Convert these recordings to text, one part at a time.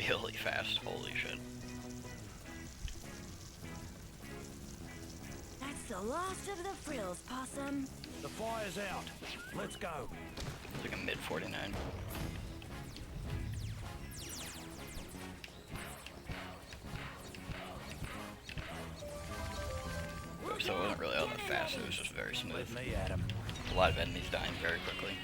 really fast. Holy shit. That's the last of the frills, Possum. The fire's out. Let's go. It's like a mid 49. So it wasn't really all that fast, it was just very smooth. Let me at him. A lot of enemies dying very quickly.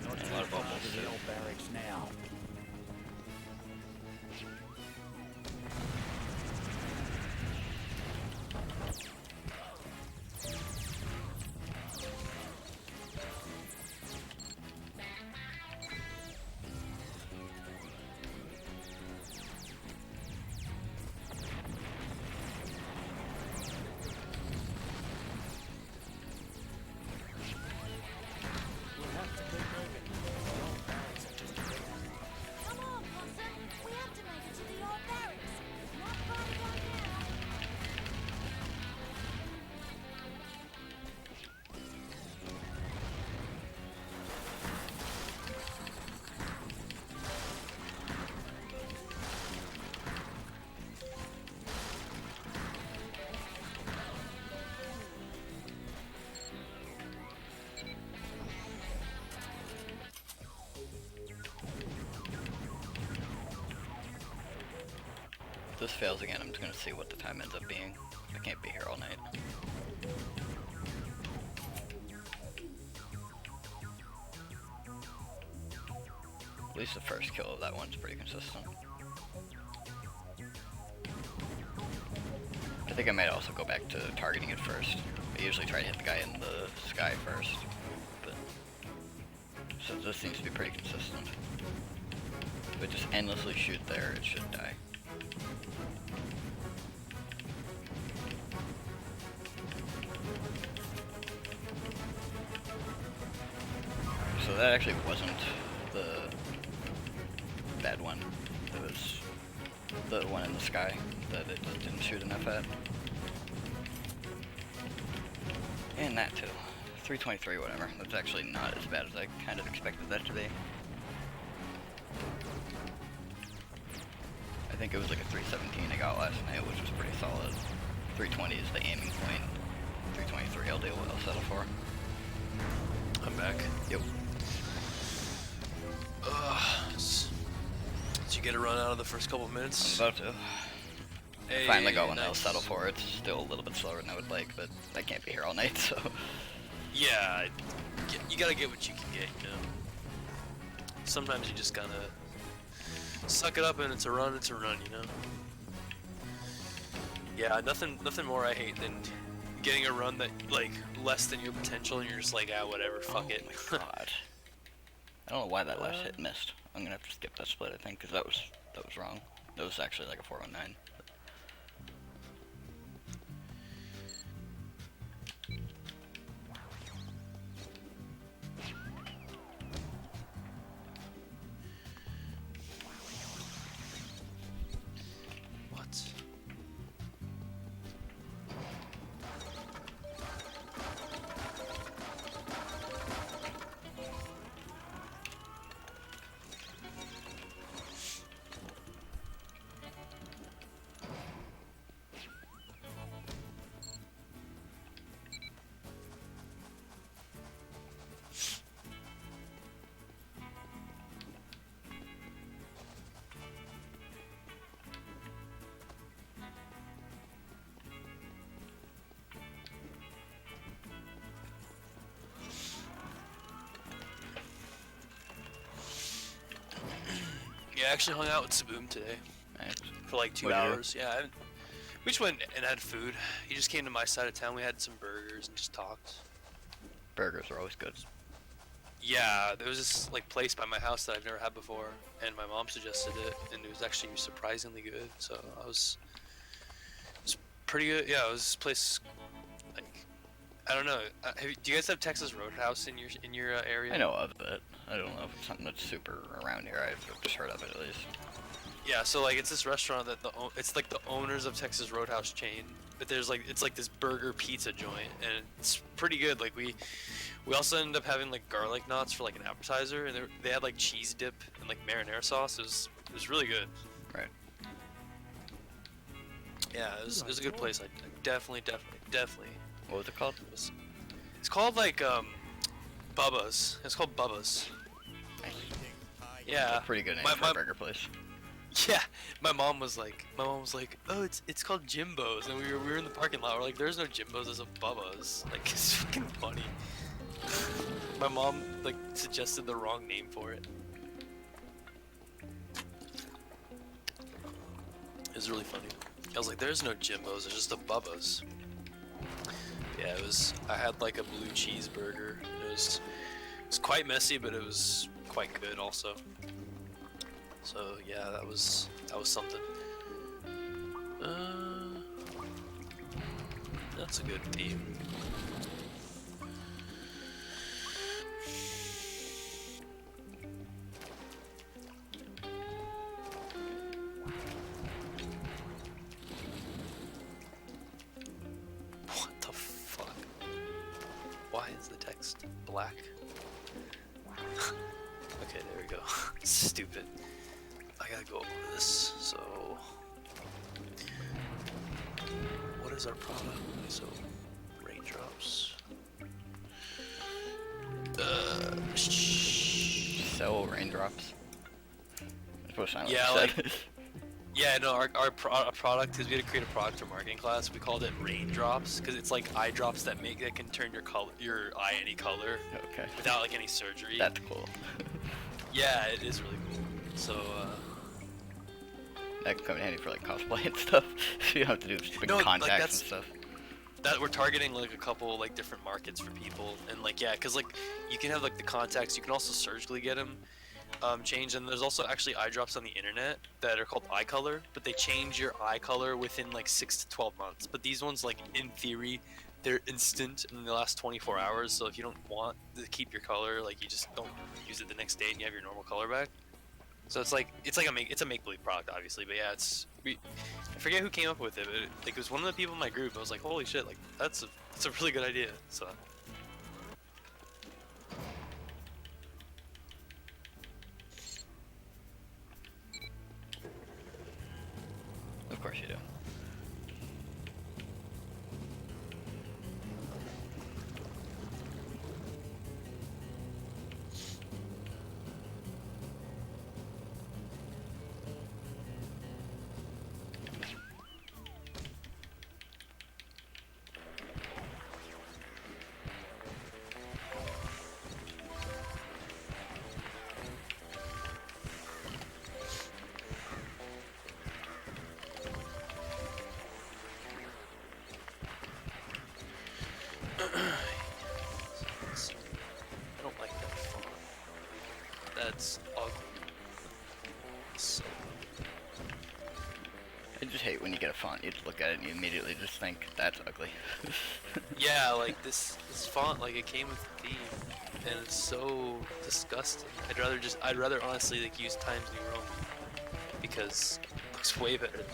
Not And a too lot of far bubbles to the too. old barracks now. We'll have to keep moving. The old barracks are just Come on, Possum. We have to make it to the old barracks. It's not far to go now. If this fails again, I'm just gonna see what the time ends up being. I can't be here all night. At least the first kill of that one's pretty consistent. I think I might also go back to targeting it first. I usually try to hit the guy in the sky first, but so this seems to be pretty consistent. If I just endlessly shoot there, it should die. So that actually wasn't the bad one. It was the one in the sky that it just didn't shoot enough at. And that too. 323, whatever. That's actually not as bad as I kind of expected that to be. I think it was like a 317 I got last night, which was pretty solid. 320 is the aiming point. 323 I'll settle for. I'm back. Yep. Did you get a run out of the first couple of minutes? I'm about to. Hey, Finally got one nice. I'll settle for. It's still a little bit slower than I would like, but I can't be here all night, so. Yeah, you gotta get what you can get, you know. Sometimes you just gotta suck it up and it's a run, you know. Yeah, nothing more I hate than getting a run that like less than your potential and you're just like, ah, whatever, fuck it. Oh my god. I don't know why that last hit missed. I'm gonna have to skip that split, I think, because that was wrong. That was actually like a 409. What? Yeah, I actually hung out with Saboom today Nice. for like 2 What'd you do? hours. Yeah, we just went and had food. He just came to my side of town. We had some burgers and just talked. Burgers are always good. Yeah, there was this like place by my house that I've never had before, and my mom suggested it, and it was actually surprisingly good. So it was pretty good. Yeah, it was this place like I don't know. Do you guys have Texas Roadhouse in your area? I know of it. I don't know if it's something that's super around here. I've just heard of it at least. Yeah, so like it's this restaurant that it's like the owners of Texas Roadhouse chain, but there's like it's like this burger pizza joint, and it's pretty good. Like we also ended up having like garlic knots for like an appetizer, and they had like cheese dip and like marinara sauce. It was really good. Right. Yeah, it was a good place. I definitely. What was it called? It's called like Bubba's. It's called Bubba's. Yeah. Pretty good name My- for my- a burger place. Yeah, my mom was like, oh, it's called Jimbo's, and we were in the parking lot. We're like, there's no Jimbo's, there's a Bubba's. Like, it's fucking funny. My mom like suggested the wrong name for it. It was really funny. I was like, there's no Jimbo's, there's just a Bubba's. Yeah, it was. I had like a blue cheeseburger. It was quite messy, but it was quite good also. So yeah, that was something. That's a good theme. What the fuck? Why is the text black? Okay, there we go. Stupid. I gotta go over this, so... What is our product? So, raindrops. Sell raindrops. It's supposed to sound Yeah, like, like- Yeah, no, our product, because we had to create a product for marketing class, we called it raindrops, because it's like eye drops that can turn your eye any color okay. without like any surgery. That's cool. Yeah, it is really cool. So, That can come in handy for like cosplay and stuff. So you don't have to do stupid No, like, contacts that's- and stuff. that we're targeting like a couple like different markets for people, and like yeah, because like you can have like the contacts, you can also surgically get them changed, and there's also actually eye drops on the internet that are called eye color, but they change your eye color within like 6 to 12 months. But these ones, like in theory, they're instant in the last 24 hours. So if you don't want to keep your color, like you just don't use it the next day and you have your normal color back. So it's like a make-believe product, obviously, but yeah, I forget who came up with it, but like it was one of the people in my group. I was like, holy shit, like that's a really good idea. So Of course you do. I don't like that font. That's ugly. So I just hate when you get a font, you just look at it and you immediately just think, that's ugly. yeah, like this font, like it came with the theme, and it's so disgusting. I'd rather honestly like use Times New Roman because it looks way better.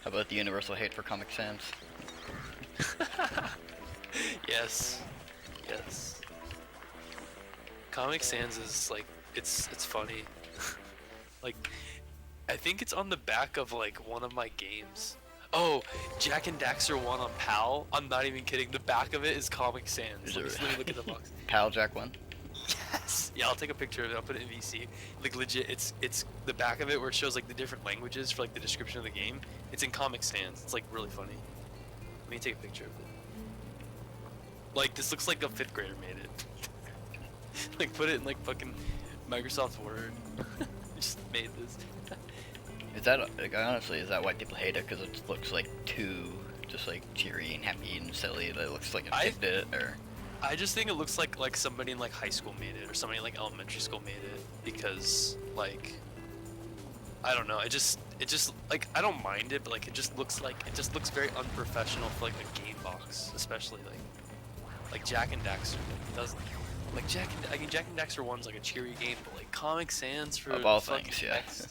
How about the universal hate for Comic Sans? Yes. Comic Sans is like it's funny. Like I think it's on the back of like one of my games. Oh, Jack and Daxter 1 on PAL. I'm not even kidding. The back of it is Comic Sans. Is Let it me look at the box. Pal Jack 1? Yes. Yeah, I'll take a picture of it. I'll put it in VC. Like legit, it's the back of it where it shows like the different languages for like the description of the game. It's in Comic Sans. It's like really funny. Let me take a picture of it. Like this looks like a 5th grader made it. Like put it in like fucking Microsoft Word. Just made this. Is that, like, honestly, is that why people hate it? Because it looks like too, just like cheery and happy and silly, that it looks like a kid did it, or... I just think it looks like somebody in like high school made it, or somebody in like elementary school made it, because like I don't know, it just like I don't mind it, but like it just looks very unprofessional for like a game box, especially like Jack and Daxter doesn't. Like Jack and Daxter 1's like a cheery game, but like Comic Sans for Of all fucking things, yeah. X,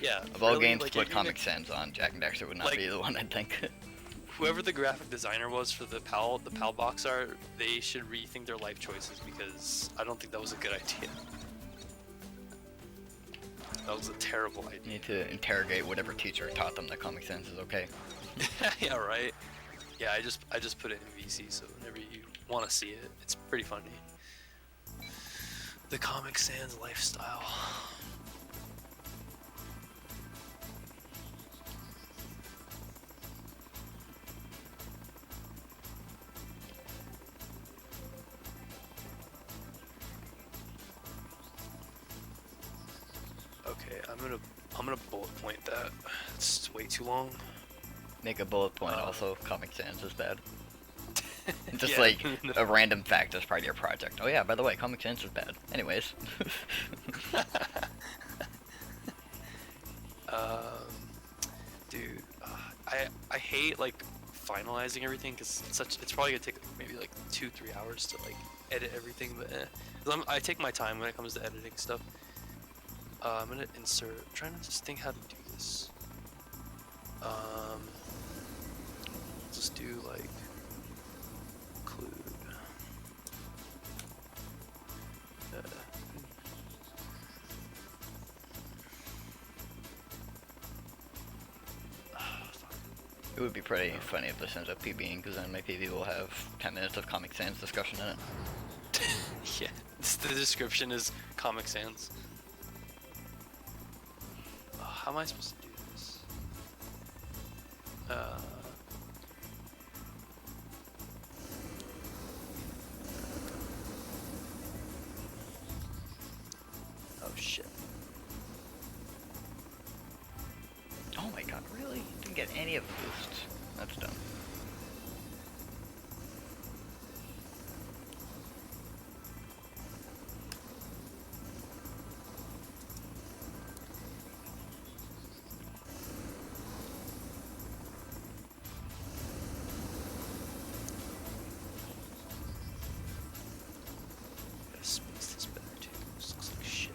yeah. Of all really, games like, to put you're gonna- Comic Sans on, Jack and Daxter would not Like- be the one, I'd think. Whoever the graphic designer was for the PAL box art, they should rethink their life choices because I don't think that was a good idea. That was a terrible idea. Need to interrogate whatever teacher taught them that Comic Sans is okay. Yeah, right. Yeah, I just put it in VC, so whenever you want to see it, it's pretty funny. The Comic Sans lifestyle. Okay, I'm gonna bullet point that. It's way too long. Make a bullet point also, Comic Sans is bad. Just Yeah. like a random fact as part of your project. Oh yeah, by the way, Comic Sans is bad. Anyways. Dude, I hate like finalizing everything because it's probably gonna take like, maybe like 2-3 hours to like edit everything, but 'Cause I take my time when it comes to editing stuff. I'm gonna insert. I'm trying to just think how to do this. Just do like include. It would be pretty funny if this ends up PBing, because then my PB will have 10 minutes of Comic Sans discussion in it. Yeah, the description is Comic Sans. How am I supposed to do this? Oh shit. Oh my god, really? Didn't get any of the boosts. That's dumb. Gotta space this better too. This looks like shit.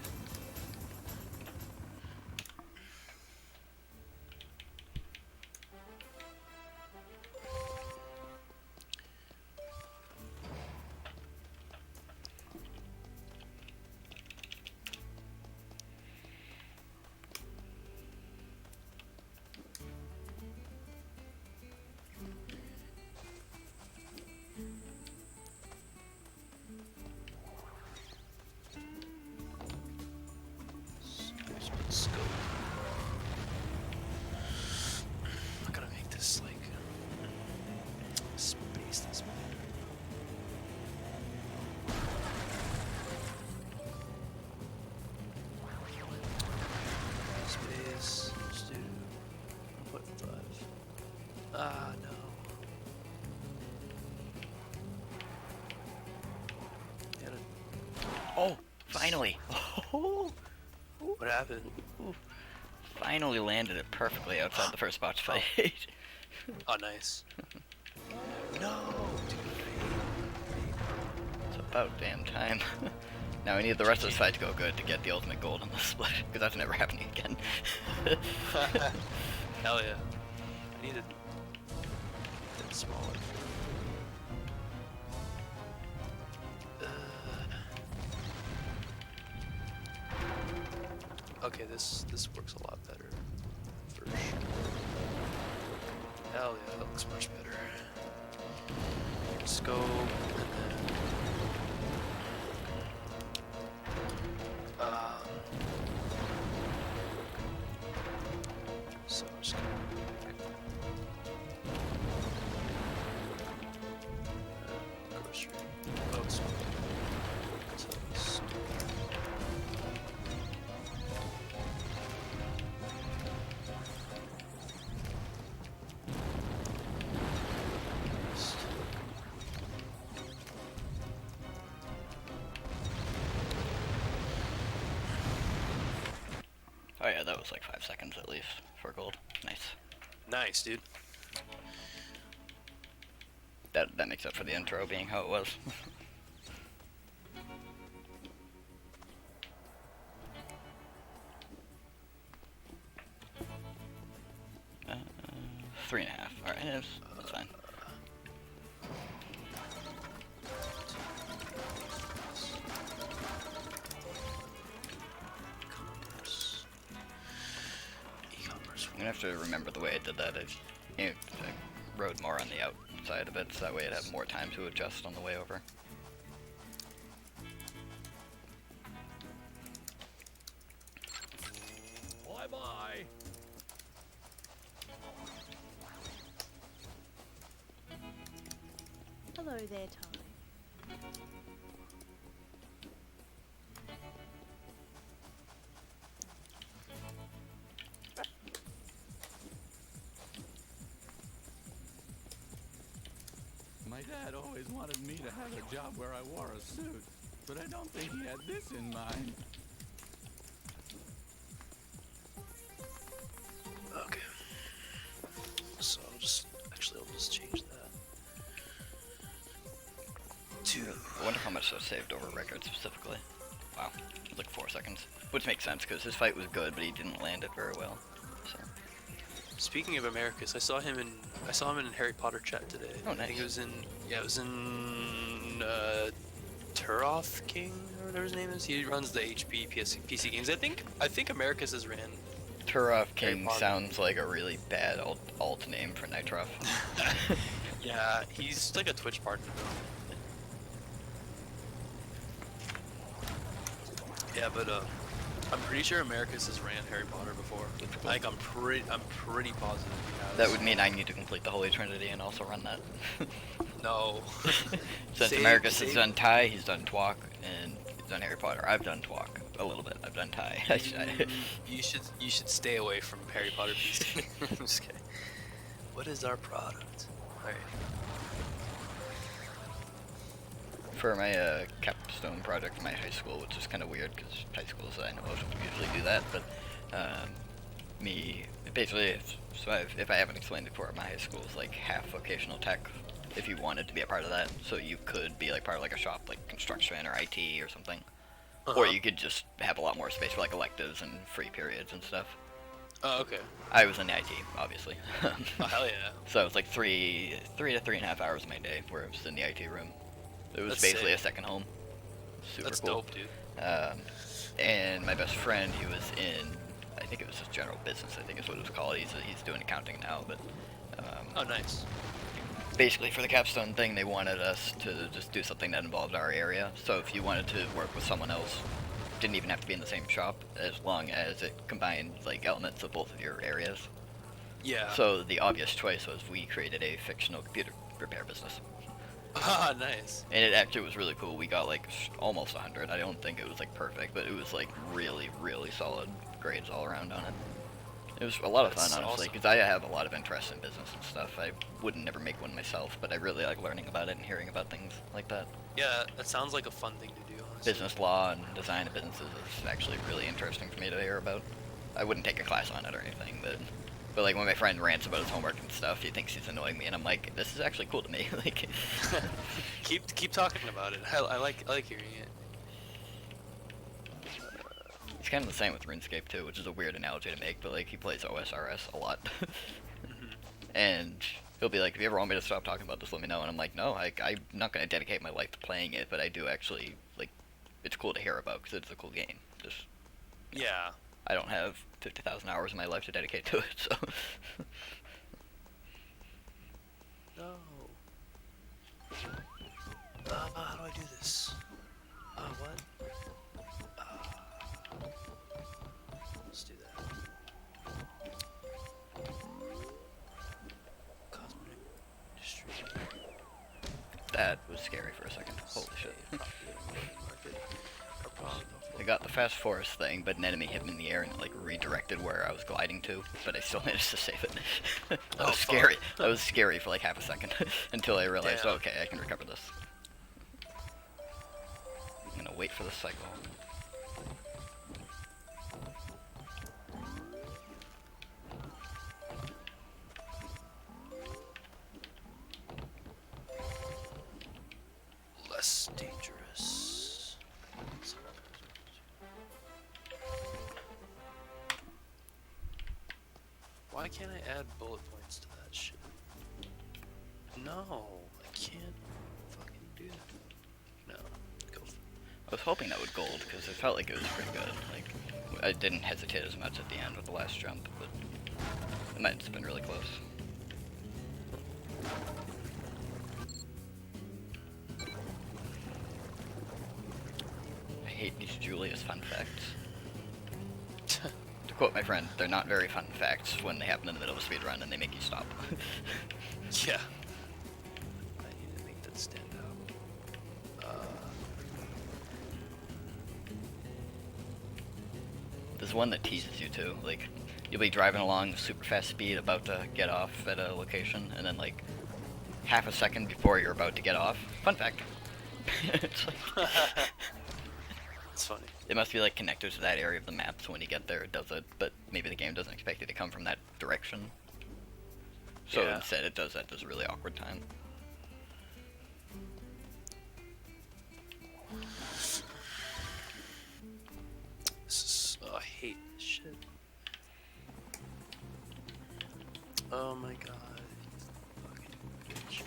Scope. I gotta make this like space this better. Space. Let's do 1.5. Ah no. Damn it. Oh, finally! Oh, What happened? finally landed it perfectly outside the first boss fight. Oh, nice. No, dude. It's about damn time. Now we need the rest of this fight to go good to get the ultimate gold on the split, because that's never happening again. Hell yeah. I need it smaller. Okay, this works a lot better. For sure. Hell yeah, that looks much better. Scope, and then... So I'm just gonna... grocery. Oh, it's... Oh yeah, that was like 5 seconds at least for gold. Nice. Nice, dude. that makes up for the intro being how it was. uh, 3.5. Alright, that's fine. E-commerce. I'm gonna have to remember the way I did that. I rode more on the outside of it, so that way I'd have more time to adjust on the way over. Bye-bye. Hello there, Ty. My dad always wanted me to have a job where I wore a suit, but I don't think he had this in mind. Okay. So I'll just change that to. I wonder how much was saved over record specifically. Wow, it was like 4 seconds. Which makes sense, because his fight was good, but he didn't land it very well. So. Speaking of Americus, I saw him in Harry Potter chat today. Oh, I think nice. it was in Turok King or whatever his name is. He runs the HP PC games. I think Americus has ran. Turov Harry King Potter. sounds like a really bad alt name for Nitroff. Yeah, he's like a Twitch partner. Yeah, but I'm pretty sure Americus has ran Harry Potter before. Like I'm pretty positive he has. That would mean I need to complete the Holy Trinity and also run that. No. Since Americus has done Tai, he's done Twok, and he's done Harry Potter. I've done Twok a little bit. I've done Tai. You should stay away from Harry Potter PC. I'm just kidding. What is our product? Alright. For my capstone project in my high school, which is kind of weird because high schools I know of usually do that, but if I haven't explained it before, my high school is like half vocational tech. If you wanted to be a part of that, so you could be like part of like a shop like construction or IT or something, or you could just have a lot more space for like electives and free periods and stuff. Oh, okay. I was in the IT, obviously. Oh, hell yeah. So it was like 3 to 3.5 hours of my day where I was in the IT room. It was That's basically sick. a second home. Super That's cool. dope, dude. And my best friend, he was in, I think it was just general business, I think is what it was called. He's doing accounting now, but Oh, nice. basically for the capstone thing, they wanted us to just do something that involved our area. So if you wanted to work with someone else, didn't even have to be in the same shop, as long as it combined like elements of both of your areas. Yeah. So the obvious choice was we created a fictional computer repair business. Ah, nice. And it actually was really cool. We got like almost 100. I don't think it was like perfect, but it was like really, really solid grades all around on it. It was a lot of fun, That's honestly, awesome. because I have a lot of interest in business and stuff. I wouldn't never make one myself, but I really like learning about it and hearing about things like that. Yeah, that sounds like a fun thing to do, honestly. Business law and design of businesses is actually really interesting for me to hear about. I wouldn't take a class on it or anything, but like when my friend rants about his homework and stuff, he thinks he's annoying me, and I'm like, this is actually cool to me. Like, keep talking about it. I like hearing it. it's kind of the same with RuneScape too, which is a weird analogy to make, but like he plays OSRS a lot, and he'll be like, if you ever want me to stop talking about this, let me know. And I'm like, no, I'm not going to dedicate my life to playing it, but I do actually like. It's cool to hear about because it's a cool game. Just Yeah. I don't have 50,000 hours of my life to dedicate to it, so. No. How do I do this? What? Let's do that. Cosmetic industry. That was scary for a second. Holy shit. Market. Our problem. I got the fast forest thing, but an enemy hit me in the air and it like redirected where I was gliding to, but I still managed to save it. That Oh, was fuck. scary. That was scary for like half a second until I realized, Damn. okay, I can recover this. I'm gonna wait for the cycle. Why can't I add bullet points to that shit? No, I can't fucking do that. No, go. I was hoping that would gold because it felt like it was pretty good. Like I didn't hesitate as much at the end with the last jump, but it might have been really close. I hate these Julius fun facts. To quote my friend, they're not very fun facts when they happen in the middle of a speed run and they make you stop. Yeah. I need to make that stand out. There's one that teases you too. Like, you'll be driving along super fast speed, about to get off at a location, and then like half a second before you're about to get off. Fun fact. It's like, It's funny. it must be like connected to that area of the map, so when you get there it does it, but maybe the game doesn't expect you to come from that direction. So Yeah. instead it does that. There's a really awkward time. This is, I hate this shit. Oh my god. Fucking bitch.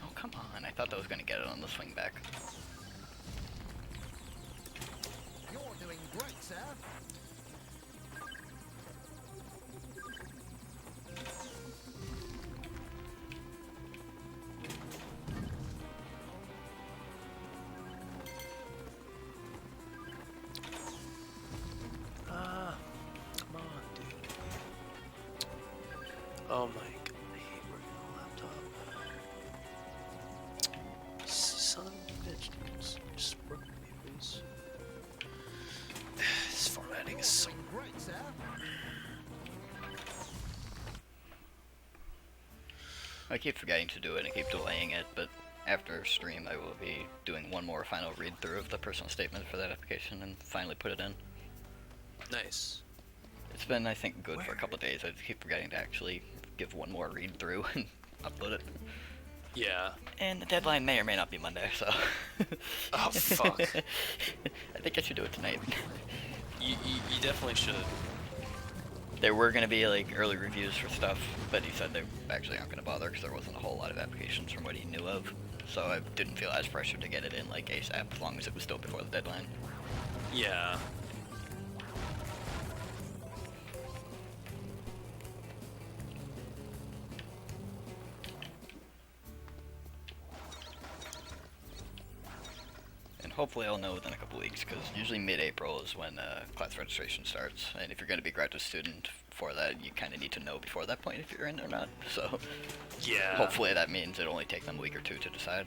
Oh, come on. I thought that was going to get it on the swing back. You're doing great, sir. Come on, dude. Oh my god, I hate working on a laptop. Son of a bitch, dude. Just work with me, please. This formatting is so. Doing great, sir. I keep forgetting to do it and I keep delaying it, but after stream I will be doing one more final read through of the personal statement for that application and finally put it in. Nice. It's been, I think, good for a couple of days. I just keep forgetting to actually give one more read through and upload it. Yeah. And the deadline may or may not be Monday, so. Oh, fuck. I think I should do it tonight. You definitely should. There were going to be like early reviews for stuff, but he said they actually aren't going to bother because there wasn't a whole lot of applications from what he knew of. So I didn't feel as pressured to get it in like ASAP as long as it was still before the deadline. Yeah. And hopefully I'll know within a couple weeks because usually mid-April is when class registration starts. And if you're going to be a graduate student for that, you kind of need to know before that point if you're in or not. So Yeah. hopefully that means it'll only take them a week or two to decide.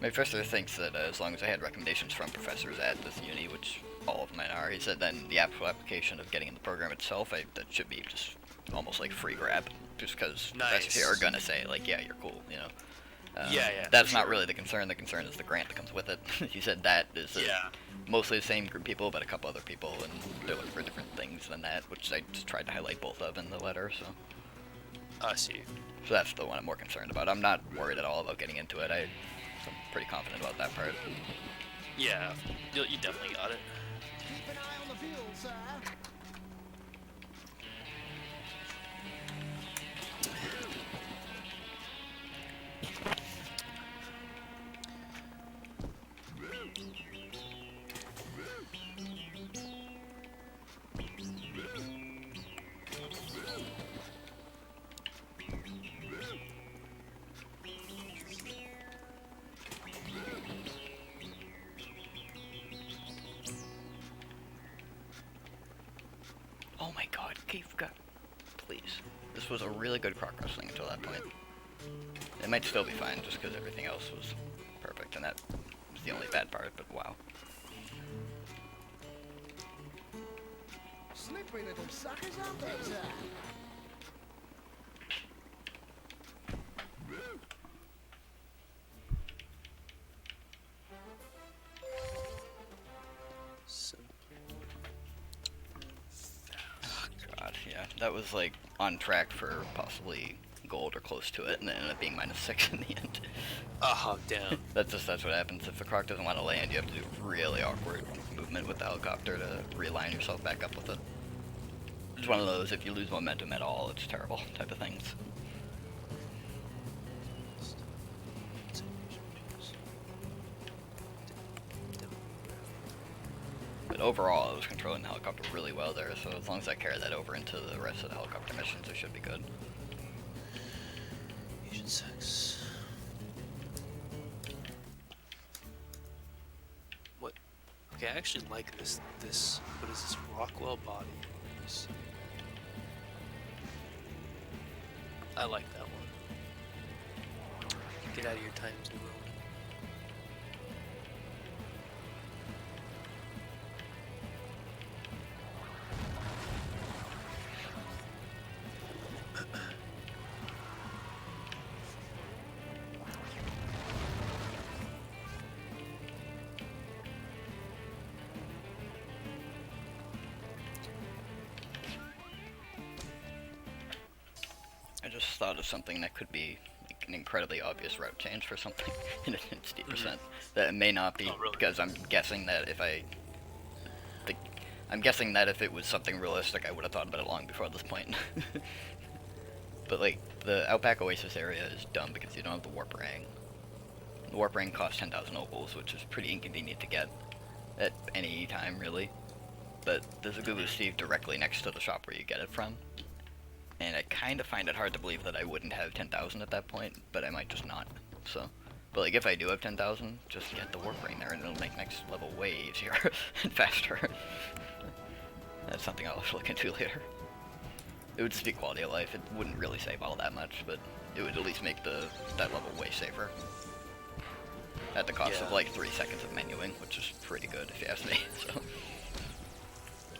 My professor thinks that as long as I had recommendations from professors at this uni, which all of mine are, he said then the actual application of getting in the program itself, that should be just almost like free grab, just because professors here are gonna say like, yeah, you're cool, you know. Yeah, yeah, That's for not sure. really the concern. The concern is the grant that comes with it. He said that is Yeah. mostly the same group of people, but a couple other people, and they're looking for different things than that, which I just tried to highlight both of in the letter. So I see. that's the one I'm more concerned about. I'm not worried at all about getting into it. I'm pretty confident about that part. Yeah. You definitely got it. Keep an eye on the field, sir. Oh my god, Keith, God, please. This was a really good croc wrestling until that point. It might still be fine just because everything else was perfect, and that was the only bad part, but wow. Slippery little suckers, aren't they, sir? that was like on track for possibly gold or close to it, and it ended up being -6 in the end. Oh, damn. That's what happens. If the croc doesn't want to land, you have to do really awkward movement with the helicopter to realign yourself back up with it. It's one of those, if you lose momentum at all, it's terrible type of things. But overall, I was controlling the helicopter really well there, so as long as I carry that over into the rest of the helicopter missions, it should be good. Agent 6. What? Okay, I actually like this, what is this, Rockwell body? Let me see. I like that one. Get out of your Times New Roman. I just thought of something that could be like an incredibly obvious route change for something in its D%. That it may not be, Oh, really? because I'm guessing that if I'm guessing that if it was something realistic, I would have thought about it long before this point. But like, the Outback Oasis area is dumb because you don't have the warp ring. The warp ring costs 10,000 opals, which is pretty inconvenient to get at any time, really. But there's a Google Steve directly next to the shop where you get it from. And I kind of find it hard to believe that I wouldn't have 10,000 at that point, but I might just not. So, but like if I do have 10,000, just get the warp ring there, and it'll make next level way easier and faster. That's something I'll have to look into later. It would speak quality of life. It wouldn't really save all that much, but it would at least make that level way safer. At the cost of Yeah. like 3 seconds of menuing, which is pretty good if you ask me. So,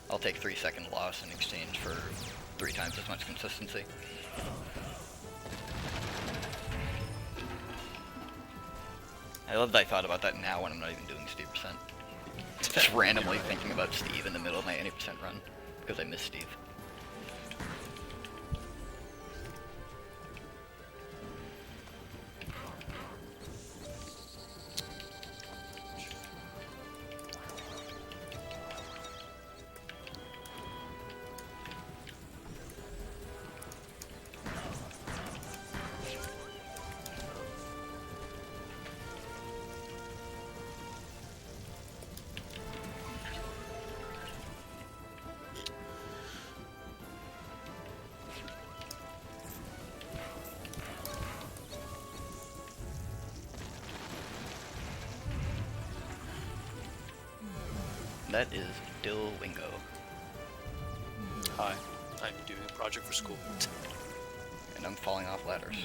I'll take 3-second loss in exchange for 3 times as much consistency. I love that I thought about that now when I'm not even doing Steve percent. Just randomly thinking about Steve in the middle of my 80% run, because I miss Steve. That is Dill Wingo. Hi, I'm doing a project for school. And I'm falling off ladders.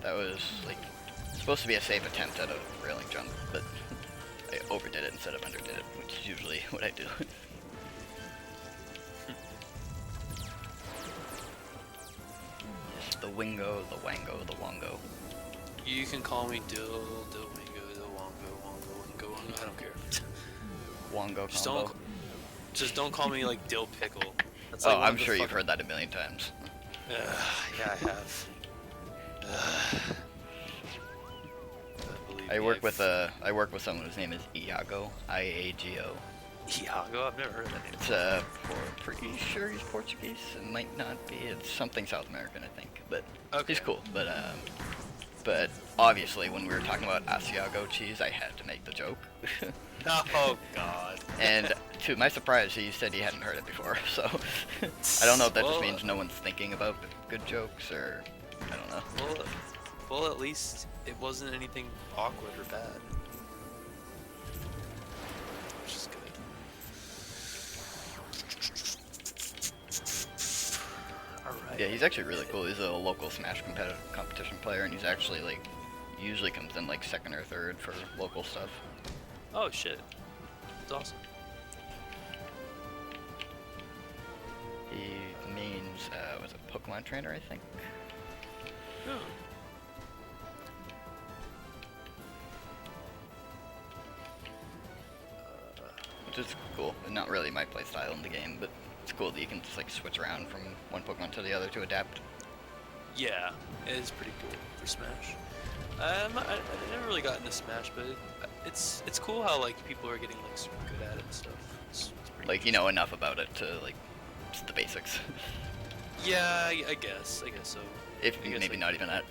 That was, like, supposed to be a safe attempt at a railing jump, but I overdid it instead of underdid it, which is usually what I do. It's the Wingo, the Wango, the Wongo. You can call me Dill, Wingo, Wongo, I don't care. Wongo Just combo. just don't call me like Dill Pickle. That's Oh, like one I'm of the sure you've fucking- heard that a million times. Yeah, I have. Believe I me, work with someone whose name is Iago, I-A-G-O. Iago. I've never heard of that name. It's pretty sure he's Portuguese. It might not be. It's something South American, I think. But Okay. he's cool. But obviously, when we were talking about Asiago cheese, I had to make the joke. Oh God. And to my surprise, he said he hadn't heard it before. So I don't know if that just Well, means no one's thinking about good jokes, or I don't know. Well, at least it wasn't anything awkward or bad. Which is good. Alright. Yeah, he's actually really cool. He's a local Smash competition player, and he's actually like usually comes in like 2nd or 3rd for local stuff. Oh shit. That's awesome. He means was a Pokemon trainer, I think. Oh. Which is cool. Not really my playstyle in the game, but It's cool that you can just like switch around from one Pokemon to the other to adapt. Yeah, it is pretty cool for Smash. I never really got into Smash, but it's cool how like people are getting like super good at it and stuff. It's pretty Like you know enough about it to like just the basics. Yeah, I guess so. If I guess, maybe like- not even that.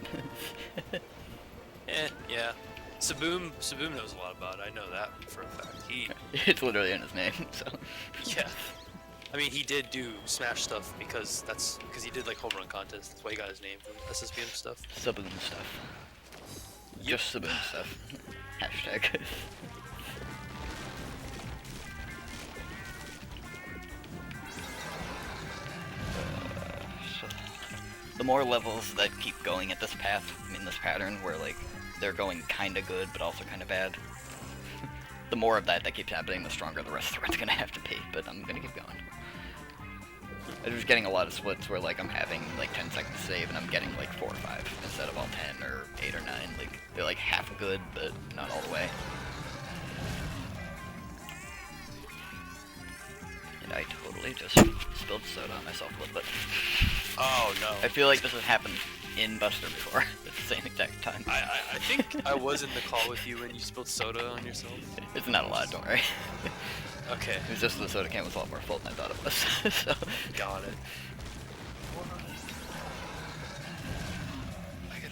Yeah. Saboom knows a lot about it. I know that for a fact. It's literally in his name, so. Yeah. I mean, he did do Smash stuff because he did like home run contests. That's why he got his name from SSBM stuff. Saboon stuff. Yep. Just Saboon stuff. Hashtag. So, the more levels that keep going at this path, this pattern where like they're going kinda good but also kinda bad, the more of that keeps happening, the stronger the rest of the run's gonna have to be, but I'm gonna keep going. I'm just getting a lot of splits where like I'm having like 10 seconds to save and I'm getting like 4 or 5 instead of all 10 or 8 or 9. Like they're like half good but not all the way. And I totally just spilled soda on myself a little bit. Oh no. I feel like this has happened in Buster before at the same exact time. I think I was in the call with you when you spilled soda on yourself. It's not a lot, don't worry. Okay. It was just the soda can was a lot more full than I thought it was. So. Got it.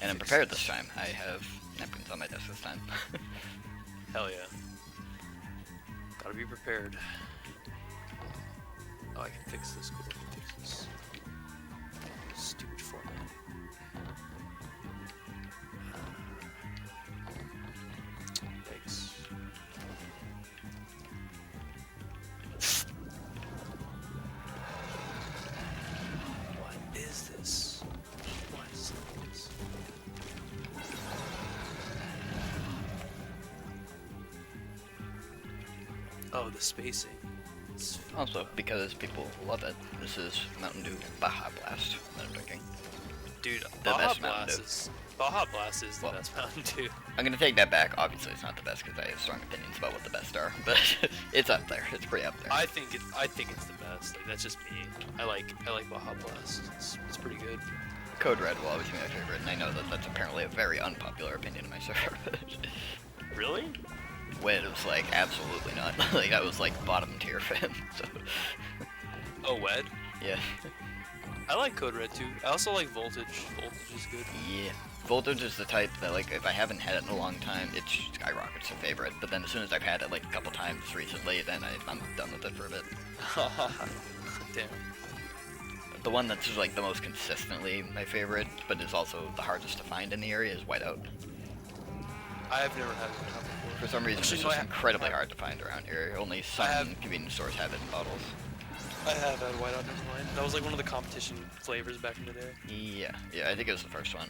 And I'm prepared this time. I have napkins on my desk this time. Hell yeah. Gotta be prepared. Oh, I can fix this. Cool. I can fix this. Stupid format. Thanks. What is this? What is this? Oh, the spacing. It's Also, because people love it, this is Mountain Dew Baja Blast that I'm drinking. Dude, The Baja best Mountain Blast Dew. is the Well, best Mountain Dew. I'm gonna take that back. Obviously, it's not the best because I have strong opinions about what the best are, but it's up there. It's pretty up there. I think it's the best. Like that's just me. I like Baja Blast. It's pretty good. Code Red will always be my favorite, and I know that that's apparently a very unpopular opinion in my server. Really? When it was like, absolutely not. Like, I was like bottom tier fan, so. Oh, Wed. Yeah. I like Code Red too. I also like Voltage. Voltage is good. Yeah. Voltage is the type that, like, if I haven't had it in a long time, it skyrockets to favorite. But then as soon as I've had it, like, a couple times recently, then I'm done with it for a bit. Damn. The one that's just, like, the most consistently my favorite, but is also the hardest to find in the area is Whiteout. I have never had one before. For some reason, Actually, it's no, just I incredibly have- hard to find around here. Only some have- convenience stores have it in bottles. I have had Whiteout, never mind. That was like one of the competition flavors back in the day. Yeah, I think it was the first one.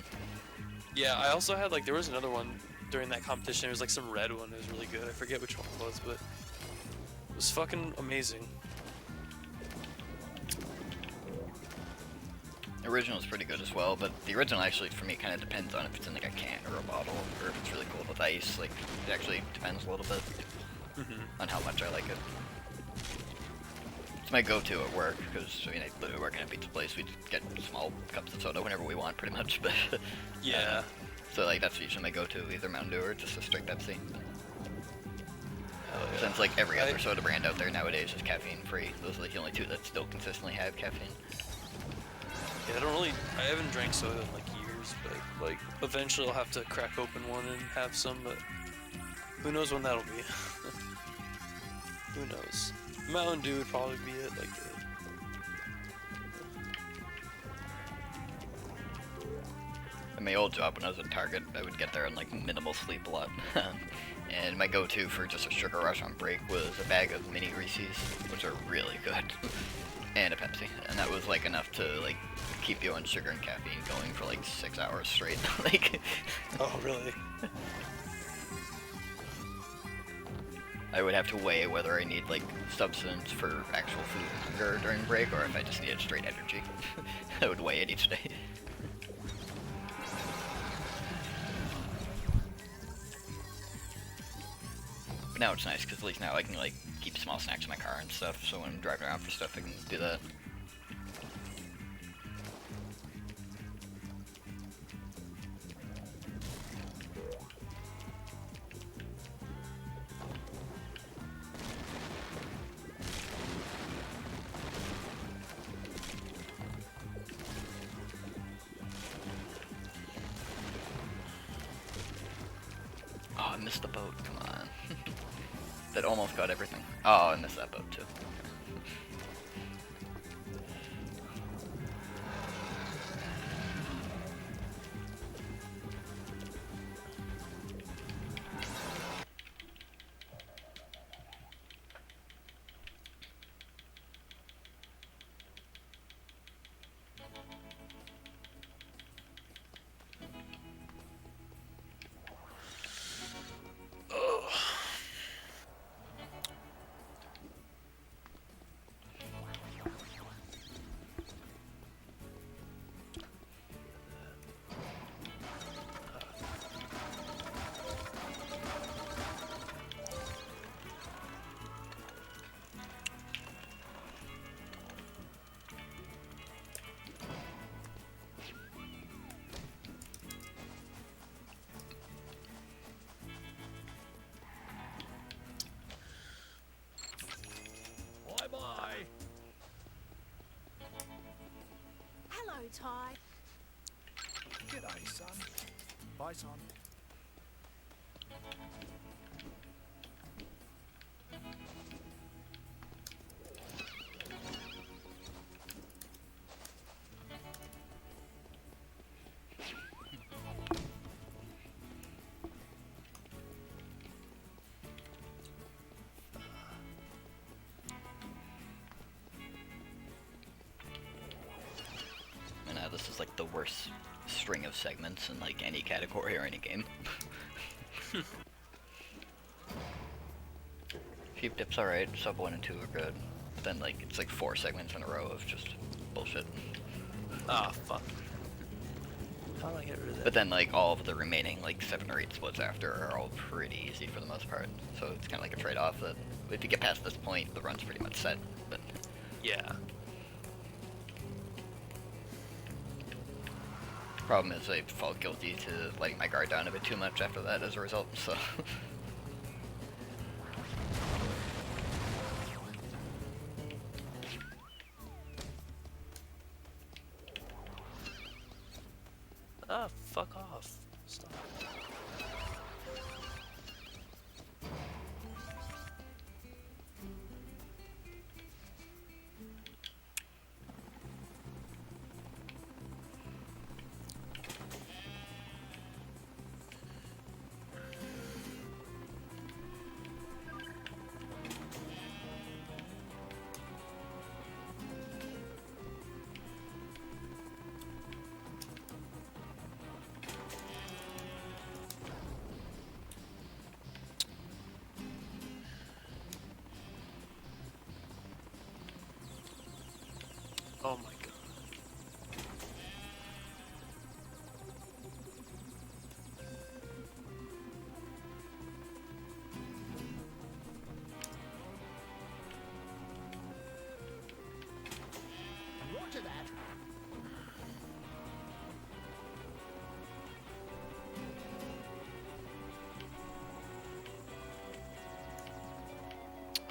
Yeah, I also had like there was another one during that competition. It was like some red one. It was really good. I forget which one it was, but it was fucking amazing. The original is pretty good as well, but the original actually for me kind of depends on if it's in like a can or a bottle, or if it's really cold with ice. Like, it actually depends a little bit on how much I like it. It's my go-to at work, because, I mean, I literally work in a pizza place. We just get small cups of soda whenever we want, pretty much, but... Yeah. So, like, that's usually my go-to, either Mountain Dew or just a straight Pepsi. Since, like, every other soda brand out there nowadays is caffeine-free. Those are like the only two that still consistently have caffeine. Yeah, I haven't drank soda in like years, but like eventually I'll have to crack open one and have some, but who knows when that'll be. Who knows? Mountain Dew would probably be it, like At my old job when I was at Target, I would get there on like minimal sleep a lot. And my go-to for just a sugar rush on break was a bag of mini Reese's, which are really good, and a Pepsi. And that was like enough to like keep you on sugar and caffeine going for like 6 hours straight. Like, oh really? I would have to weigh whether I need like substance for actual food and hunger during break, or if I just needed straight energy. I would weigh it each day. But now it's nice because at least now I can like keep small snacks in my car and stuff. So when I'm driving around for stuff, I can do that. Oh, I missed the boat. Come on. That almost got everything. Oh, I missed that boat too. Bye-bye. Hello, Ty. G'day, son. Bye, son. And this is like the worst string of segments in like any category or any game. Cheap Dip's alright, sub 1 and 2 are good. But then like it's like 4 segments in a row of just bullshit. Ah, fuck. How do I get rid of that? But then like all of the remaining like 7 or 8 splits after are all pretty easy for the most part. So it's kinda like a trade-off that if you get past this point, the run's pretty much set. But Yeah. problem is I fall guilty to letting my guard down a bit too much after that as a result, so Ah, fuck off. Stop. Oh my god. Roger that.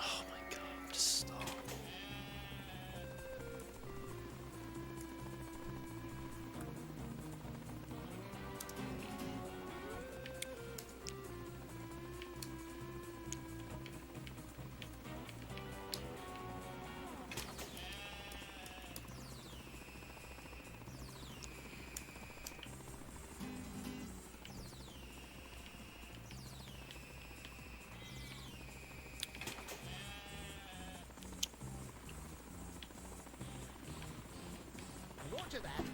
Oh my god. Just stop. Roger that.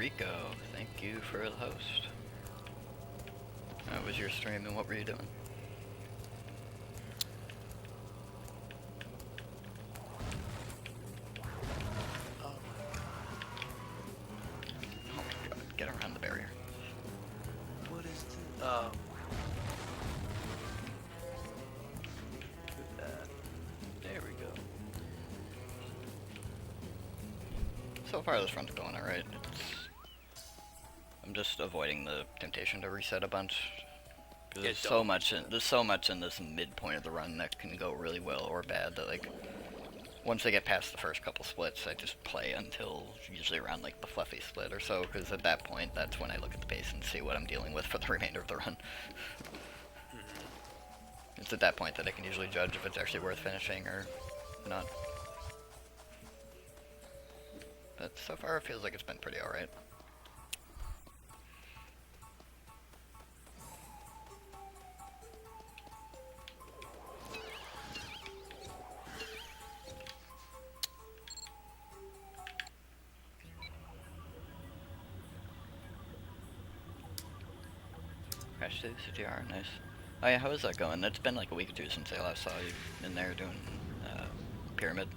Rico, thank you for the host. How was your stream and what were you doing? Oh, Oh my god, get around the barrier. what is this? There we go. So far this run's going alright. I'm just avoiding the temptation to reset a bunch. 'Cause Yeah, there's so don't much reset. there's so much in this midpoint of the run that can go really well or bad that like once I get past the first couple splits I just play until usually around like the fluffy split or so, because at that point that's when I look at the pace and see what I'm dealing with for the remainder of the run. It's at that point that I can usually judge if it's actually worth finishing or not. But so far it feels like it's been pretty alright. Crash 2, CTR, nice. Oh yeah, how is that going? It's been like a week or two since I last saw you in there doing Pyramid.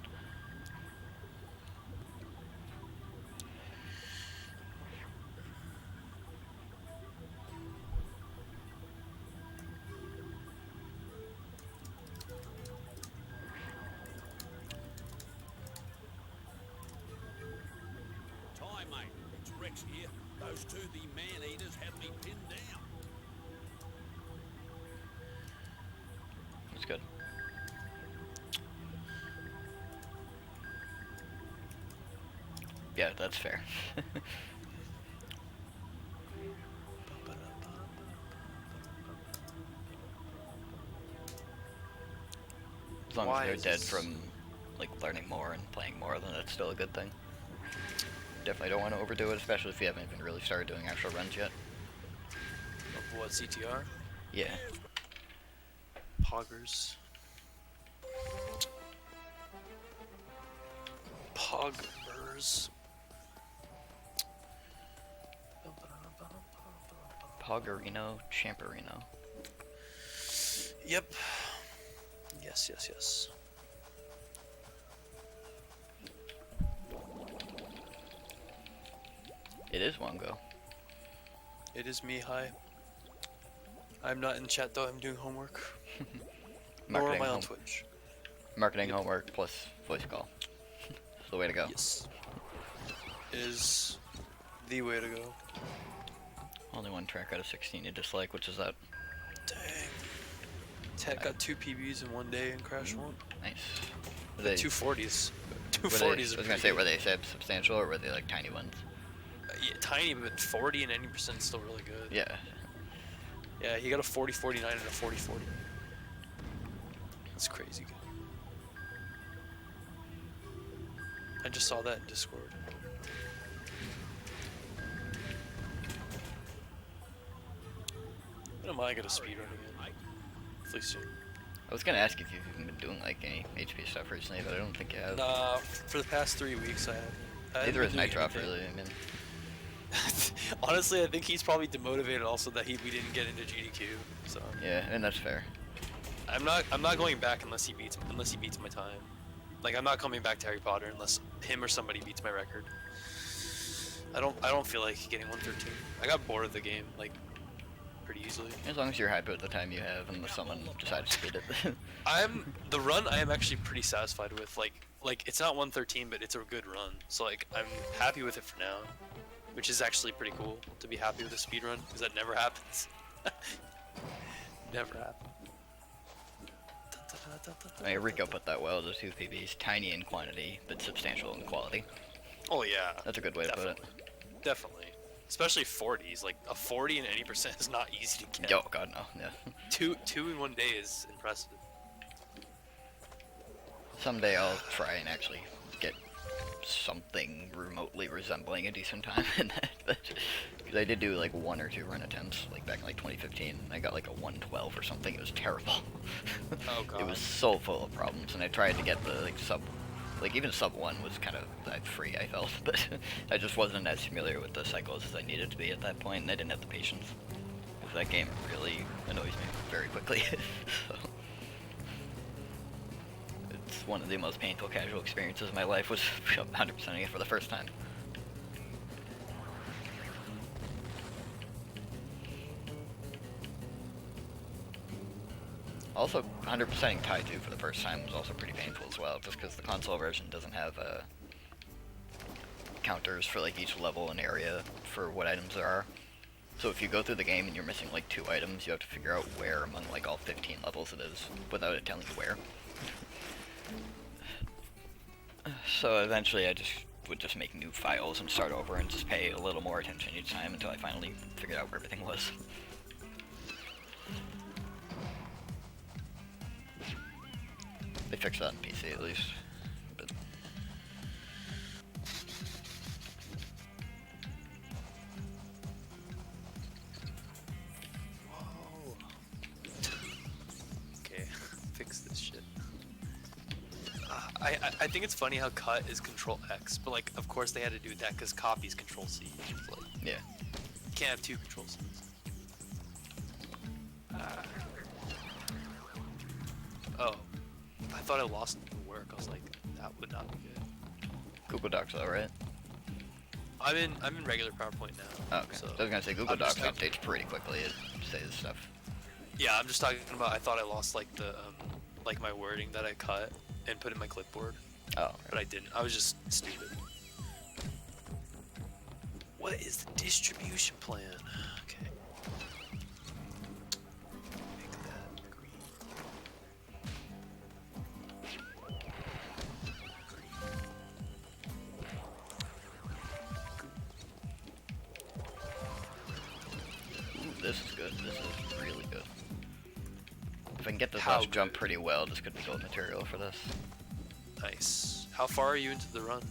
Ty, mate, it's Rex here. Those two, the man-eaters, have me pinned down. That's good. Yeah, that's fair. As long Why as they're is dead this- from like learning more and playing more, then that's still a good thing. Definitely don't want to overdo it, especially if you haven't even really started doing actual runs yet. Of what, CTR? Yeah. Poggers. Poggers. Poggerino, Champerino. Yep. Yes, yes, yes. It is Wongo. It is me, hi. I'm not in chat though, I'm doing homework. Nor am Marketing, I on home- Twitch. marketing homework plus voice call. It's the way to go. Yes. Is the way to go. Only one track out of 16 you dislike, which is that. Dang. Tech got 2 PBs in one day and Crash 1. Nice. Were The they, 240s. were they, 240s I are was gonna pretty say, good. were they substantial or were they like tiny ones? Yeah, tiny, but 40 and 90% is still really good. Yeah. Yeah, he got a 40-49 and a 40-40. That's crazy good. I just saw that in Discord. When am I gonna speedrun again? Hopefully soon. I was gonna ask if you've even been doing like any HP stuff recently, but I don't think you have. Nah, for the past 3 weeks I have. I haven't Neither been is doing Nitroff, anything. really. I mean, Honestly, I think he's probably demotivated also that we didn't get into GDQ. So yeah, and that's fair. I'm not going back unless he beats my time. Like I'm not coming back to Harry Potter unless him or somebody beats my record. I don't feel like getting 113. I got bored of the game like pretty easily. As long as you're happy with the time you have, unless someone decides to beat it. I am actually pretty satisfied with like it's not 113 but it's a good run. So like I'm happy with it for now, which is actually pretty cool to be happy with a speed run because that never happens. Never happens. I mean, Rico put that well. The 2 PBs, tiny in quantity, but substantial in quality. Oh yeah. That's a good way to put it. Definitely. Especially 40s. Like a 40 and 80% is not easy to get. Yo, God no. Yeah. Two in one day is impressive. Someday I'll try and actually get something remotely resembling a decent time in that. Because I did do like 1 or 2 run attempts, like back in like 2015. And I got like a 112 or something. It was terrible. Oh god. It was so full of problems, and I tried to get the like sub Like, even sub 1 was kind of free, I felt, but I just wasn't as familiar with the cycles as I needed to be at that point, and I didn't have the patience. Because that game really annoys me very quickly. So, it's one of the most painful casual experiences of my life, was 100%ing it for the first time. Also, 100%ing Tai 2 for the first time was also pretty painful as well, just because the console version doesn't have counters for like each level and area for what items there are. So if you go through the game and you're missing like 2 items, you have to figure out where among like all 15 levels it is, without it telling you where. So eventually I would just make new files and start over and just pay a little more attention each time until I finally figured out where everything was. They fixed that on PC at least. But Okay, fix this shit. I think it's funny how cut is Control X, but like of course they had to do that because copy's Control C. So, like, yeah. you can't have 2 Control C's. Oh, I thought I lost work. I was like, that would not be good. Google Docs though, right? I'm in regular PowerPoint now. Oh, okay. So I was gonna say Google I'm Docs just, updates pretty quickly. It says stuff. yeah, I'm just talking about. I thought I lost like the like my wording that I cut and put in my clipboard, Oh, but I didn't. I was just stupid. What is the distribution plan? Okay. Make that green. ooh, this is good. This is really good. If I can get this How last jump good? pretty well, this could be gold material for this. Nice. How far are you into the run?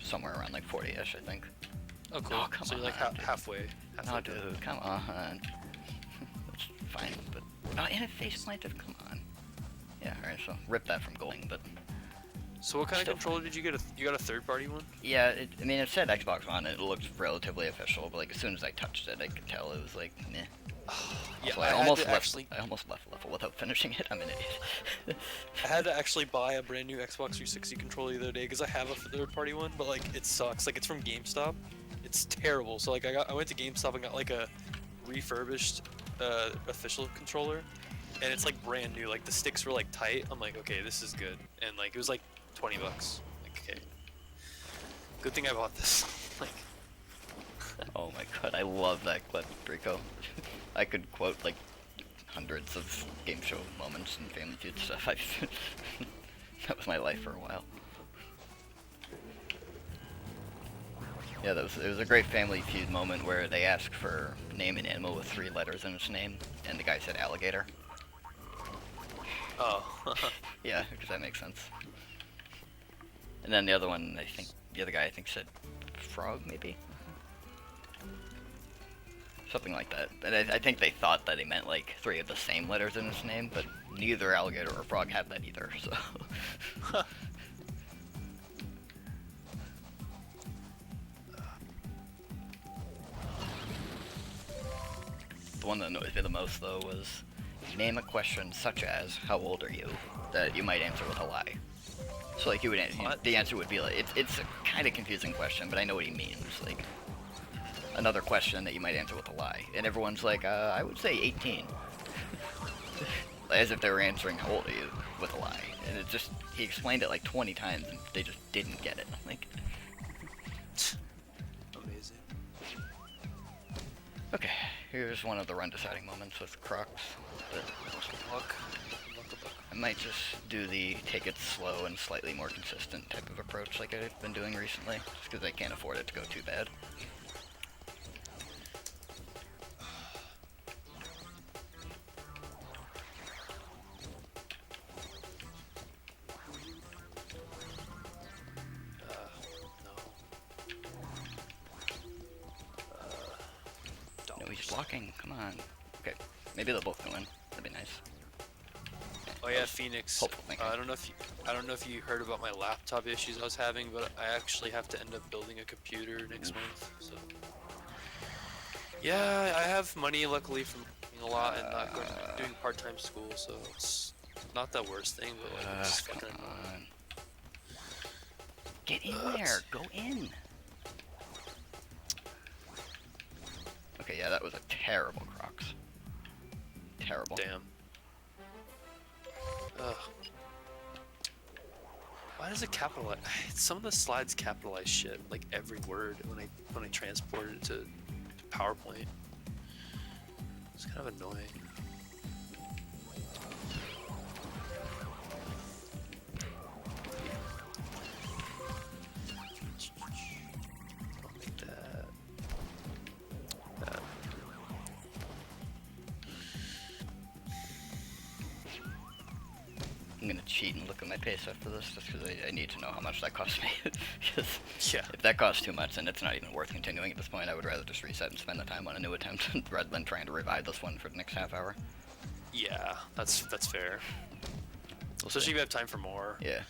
Somewhere around like 40-ish, I think. Oh, cool. Oh, come so you're like on, dude. halfway. No, done. dude, come on. That's fine, but... Oh, and a face planted, come on. Yeah, alright, so rip that from going, but... So what kind Still of controller did you get? You got a third-party one? Yeah, I mean, it said Xbox on it. It looked relatively official, but like as soon as I touched it, I could tell it was like, meh. Yeah, So I I had almost to left. actually. I almost left level without finishing it. I'm an idiot. I had to actually buy a brand new Xbox 360 controller the other day because I have a third-party one, but like it sucks. Like it's from GameStop. It's terrible. So like I went to GameStop and got like a refurbished official controller, and it's like brand new. Like the sticks were like tight. I'm like, okay, this is good. And like it was like $20. Like okay, good thing I bought this. Like Oh my god, I love that clip, Rico. I could quote like hundreds of game show moments and Family Feud stuff. That was my life for a while. Yeah, it was a great Family Feud moment where they asked for name an animal with 3 letters in its name, and the guy said alligator. oh. Yeah, because that makes sense. And then the other one, the other guy said frog, maybe? Something like that. And I think they thought that he meant like 3 of the same letters in his name, but neither alligator or frog had that either, so... The one that annoys me the most, though, was name a question such as, how old are you, that you might answer with a lie. So, like, the answer would be like, it's a kind of confusing question, but I know what he means, like, another question that you might answer with a lie. And everyone's like, I would say 18. As if they were answering, how old are you, with a lie. And it just, he explained it like 20 times, and they just didn't get it. Like, Amazing. okay, here's one of the run deciding moments with Crocs. But Luck. I might just do the take it slow and slightly more consistent type of approach like I've been doing recently, just because I can't afford it to go too bad. No, he's blocking, come on. Okay, maybe they'll both go in, that'd be nice. Oh yeah, Phoenix. hopeful thinking. I don't know if you heard about my laptop issues I was having, but I actually have to end up building a computer next month. So yeah, I have money luckily from working a lot and not doing part-time school, so it's not the worst thing, but like it's Come fucking annoying. on. Get in there. Go in. Okay, yeah, that was a terrible Crocs. Terrible. Damn. Ugh. Why does it capitalize? Some of the slides capitalize shit, like every word when I transport it to PowerPoint. It's kind of annoying. I'll make that. That. I'm gonna cheat and look at my pace after this, just because I need to know how much that cost me. Because Yeah. if that costs too much, then it's not even worth continuing at this point. I would rather just reset and spend the time on a new attempt rather than trying to revive this one for the next half hour. Yeah, that's fair. We'll Especially see. if you have time for more. Yeah.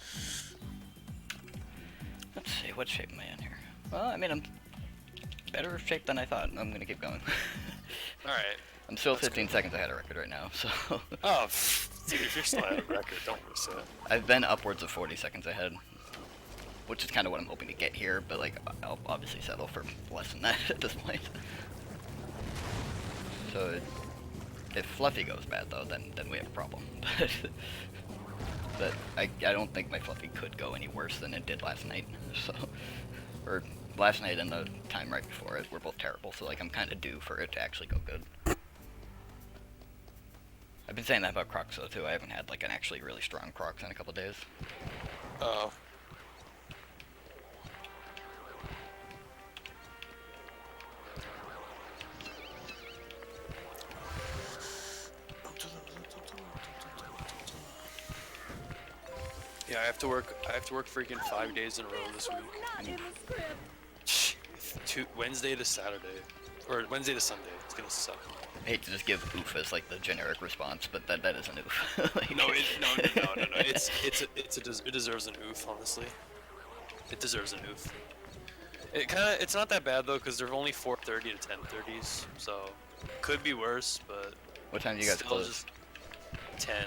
Let's see, what shape am I in here? Well, I mean, I'm better shape than I thought. I'm gonna keep going. Alright. I'm still That's 15 seconds ahead of record right now, so Oh, dude, if you're still at a record, don't reset. I've been upwards of 40 seconds ahead, which is kind of what I'm hoping to get here, but like I'll obviously settle for less than that at this point. So if Fluffy goes bad though, then we have a problem. But I don't think my Fluffy could go any worse than it did last night. So, or last night and the time right before it were both terrible. So like I'm kind of due for it to actually go good. I've been saying that about Crocs though too. I haven't had like an actually really strong Crocs in a couple days. Oh. Yeah, I have to work freaking 5 days in a row this week. Not in the script. Wednesday to Saturday. Or Wednesday to Sunday. It's gonna suck. I hate to just give oof as like the generic response, but that is an oof. Like, No, no. It deserves an oof, honestly. It deserves an oof. It's not that bad though, because they're only 4:30 to 10:30s, so could be worse, but what time do you guys still close? just 10.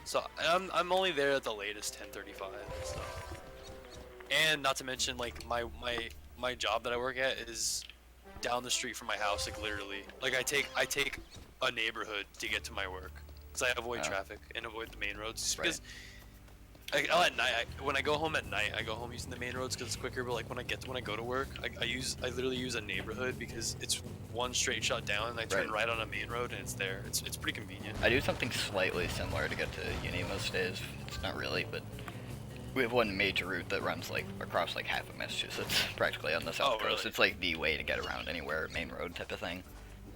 So I'm only there at the latest 10:35. So, and not to mention like my job that I work at is down the street from my house, like literally. Like I take a neighborhood to get to my work, because I avoid Oh. traffic and avoid the main roads. Just Right. because at night, when I go home at night, I go home using the main roads because it's quicker. But like when I go to work, I literally use a neighborhood because it's one straight shot down, and I turn Right. right on a main road, and it's there. It's pretty convenient. I do something slightly similar to get to uni most days. It's not really, but we have one major route that runs like across like half of Massachusetts, practically on the south Oh, coast. really? It's like the way to get around anywhere, main road type of thing.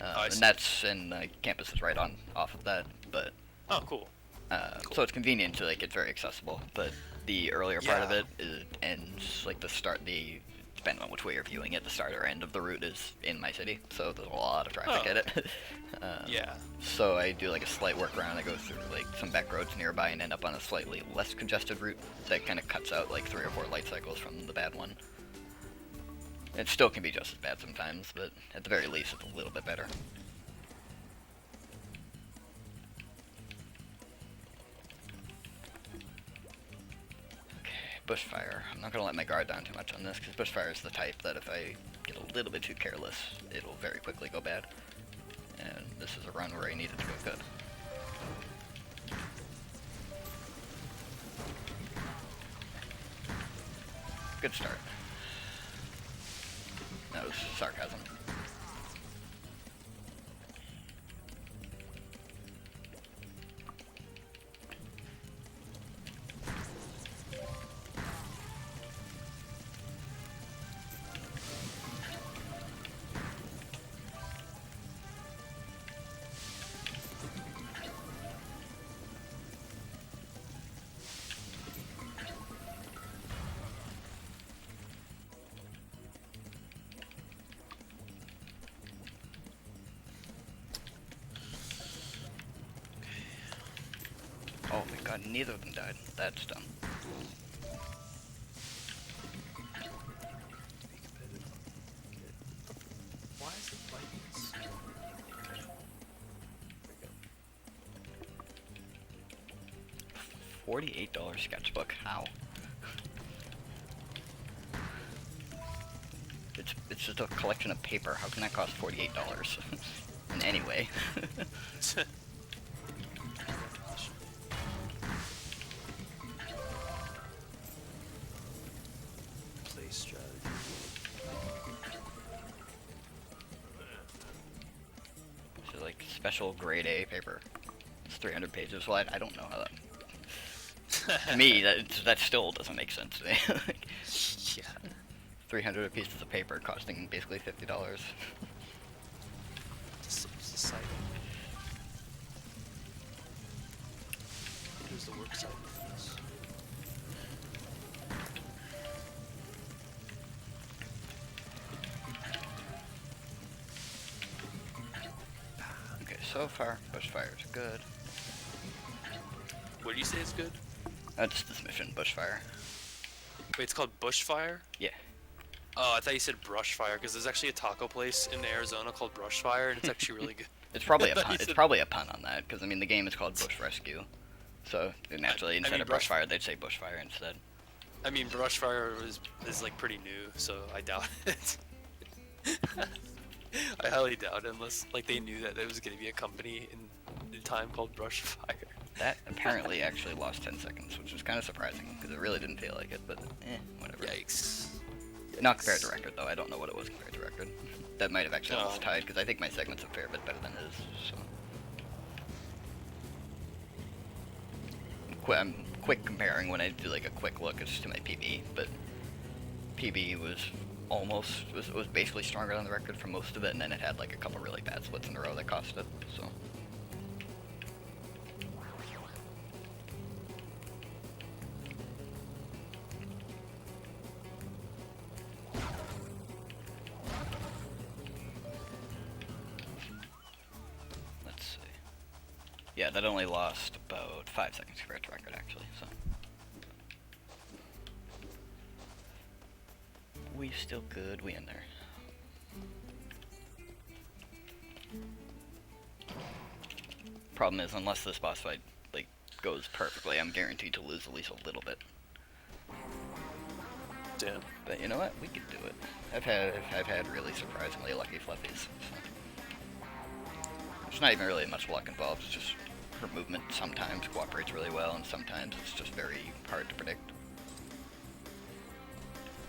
I And see. that's and the campus is right on off of that, but Oh, cool. so it's convenient to like it's very accessible. But the earlier part of Yeah. it ends like depending on which way you're viewing it, the start or end of the route is in my city, so there's a lot of traffic Oh. at it. Yeah. So I do like a slight workaround. I go through like some back roads nearby and end up on a slightly less congested route that kind of cuts out like 3 or 4 light cycles from the bad one. It still can be just as bad sometimes, but at the very least it's a little bit better. Okay, bushfire. I'm not gonna let my guard down too much on this because bushfire is the type that if I get a little bit too careless, it'll very quickly go bad. And this is a run where I need it to go good. Good start. That was sarcasm. Oh my god, neither of them died. That's dumb. Why is it like this? $48 sketchbook. How? It's just a collection of paper. How can that cost $48 in any way? Play strategy. So like special grade A paper. It's 300 pages. Well, I don't know how that. To me, that still doesn't make sense to me. Like, Yeah. 300 pieces of paper costing basically $50. Society. Here's the work side of this. Okay, so far, bushfire's good. What do you say is good? That's this mission, bushfire. Wait, it's called Bushfire? Yeah. Oh, I thought you said Brushfire, because there's actually a taco place in Arizona called Brushfire, and it's actually really good. It's probably a You pun. It's said- probably a pun on that, because I mean the game is called Bush Rescue, so naturally instead mean, of brushfire they'd say bushfire instead. I mean, Brushfire is like pretty new, so I doubt it. I highly doubt it, unless like they knew that there was going to be a company in time called Brushfire. That apparently actually lost 10 seconds, which was kind of surprising, because it really didn't feel like it, but whatever. Yikes. Not compared to record though. I don't know what it was compared to record. That might have actually No. almost tied, because I think my segment's a fair bit better than his. So. I'm quick comparing when I do like a quick look it's to my PB, but PB was was basically stronger than the record for most of it, and then it had like a couple really bad splits in a row that cost it. So. Let's see. Yeah, that only lost about 5 seconds compared to record actually, so. We still good, we in there. Problem is, unless this boss fight like goes perfectly, I'm guaranteed to lose at least a little bit. Damn. But you know what? We can do it. I've had really surprisingly lucky fluffies. So. There's not even really much luck involved. It's just her movement sometimes cooperates really well, and sometimes it's just very hard to predict.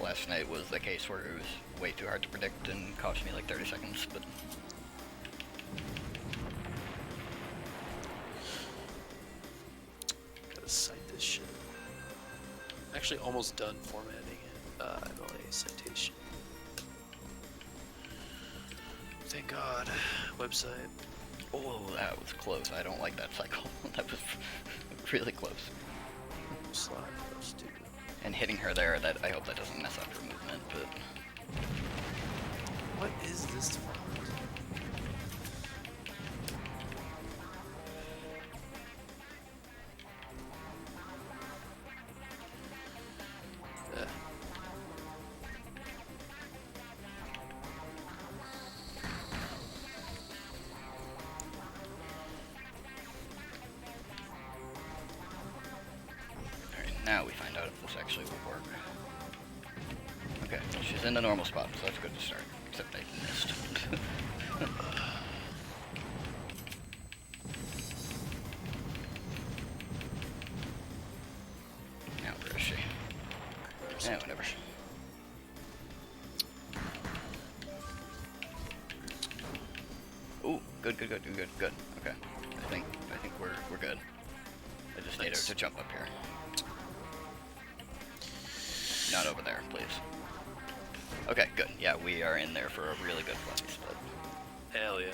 Last night was the case where it was way too hard to predict and cost me like 30 seconds, but Gotta cite this shit. Actually, almost done formatting it. MLA citation. Thank God. Website. oh, that was close. I don't like that cycle. That was really close. Slide plus 2. And hitting her there, that I hope that doesn't mess up her movement, but What is this font? Eh. alright, now we find out if this actually will work. Okay, she's in the normal spot, so that's good to start. Except I missed. Now where is she? Yeah, whatever. Ooh, good. Okay, I think we're good. I just need her Nice. to jump up here. Not over there, please. Okay, good. Yeah, we are in there for a really good fluffy split. Hell yeah.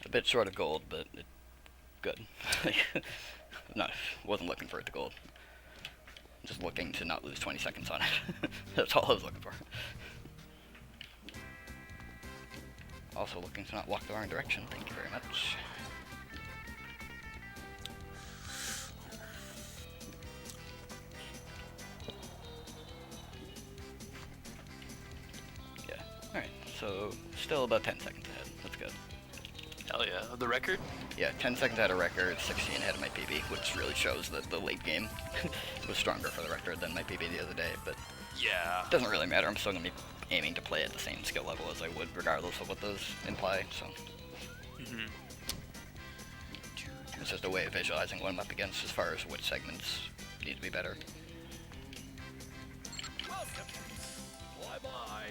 A bit short of gold, but good. Wasn't looking for it to gold. Just looking to not lose 20 seconds on it. That's all I was looking for. Also looking to not walk the wrong direction. Thank you very much. so still about 10 seconds ahead. That's good. Hell yeah. The record? Yeah, 10 seconds ahead of record, 16 ahead of my PB, which really shows that the late game was stronger for the record than my PB the other day, but Yeah. it doesn't really matter. I'm still going to be aiming to play at the same skill level as I would, regardless of what those imply, so Mm-hmm. it's just a way of visualizing what I'm up against as far as which segments need to be better. Welcome. Bye-bye.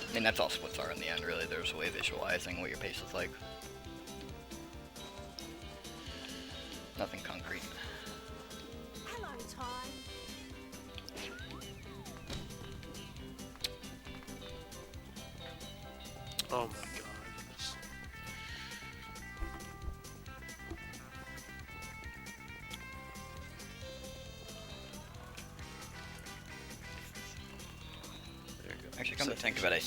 I mean, that's all splits are in the end, really. There's a way of visualizing what your pace is like. Nothing concrete. Hello, Ty. Oh my god. There you go. Actually, come to think of it, I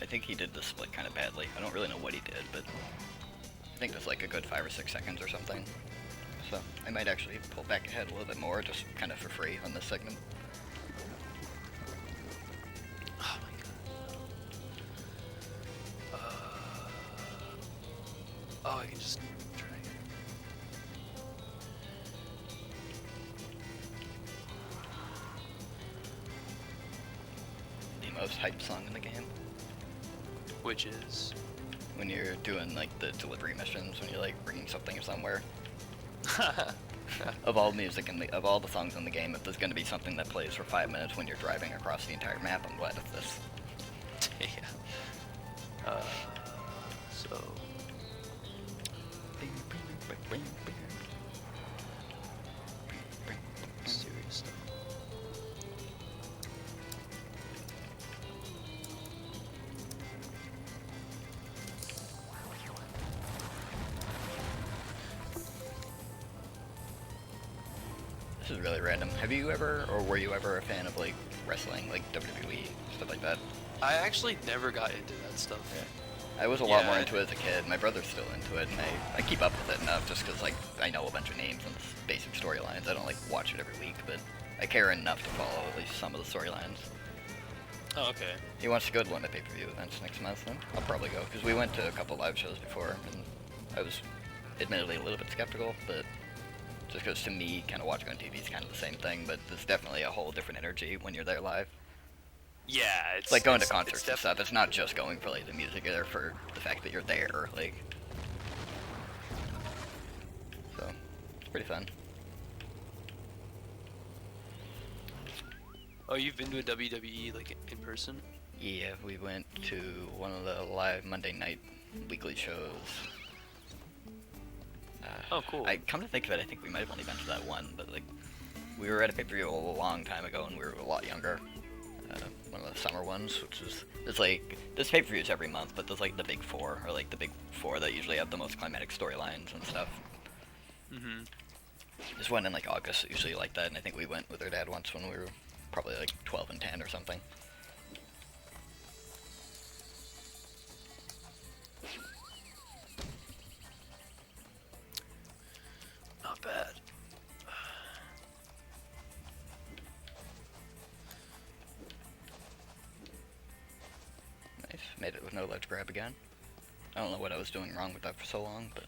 think he did the split kind of badly. I don't really know what he did, but I think there's like a good 5 or 6 seconds or something. So I might actually pull back ahead a little bit more, just kind of for free on this segment. Oh my god. Oh, I can just drag it. The most hyped song in the game. Which is. When you're doing like the delivery missions, when you're like bringing something somewhere. Of all music and of all the songs in the game, if there's going to be something that plays for 5 minutes when you're driving across the entire map, I'm glad it's this. Yeah. So. Serious stuff. This is really random. Have you ever, or were you ever a fan of like wrestling, like WWE, stuff like that? I actually never got into that stuff. I was a lot more Yeah. into it as a kid. My brother's still into it, and I keep up with it enough just because like I know a bunch of names and basic storylines. I don't like watch it every week, but I care enough to follow at least some of the storylines. Oh, okay. He wants to go to one of the pay-per-view events next month, then I'll probably go because we went to a couple live shows before, and I was admittedly a little bit skeptical, but just because to me, kind of watching on TV is kind of the same thing, but there's definitely a whole different energy when you're there live. Yeah, It's like going to it's concerts and stuff. It's not just going for like the music, you're there for the fact that you're there, like. So, it's pretty fun. Oh, you've been to a WWE like in person? Yeah, we went to one of the live Monday night weekly shows. Oh, cool. I come to think of it, I think we might have only been to that one, but like, we were at a pay-per-view a long time ago, and we were a lot younger. One of the summer ones, which is it's like there's pay-per-views every month, but there's like the big four, or like the big four that usually have the most climatic storylines and stuff. Mm-hmm. There's one in like August, usually like that, and I think we went with our dad once when we were probably like 12 and 10 or something. Not bad. Nice, made it with no ledge grab again. I don't know what I was doing wrong with that for so long, but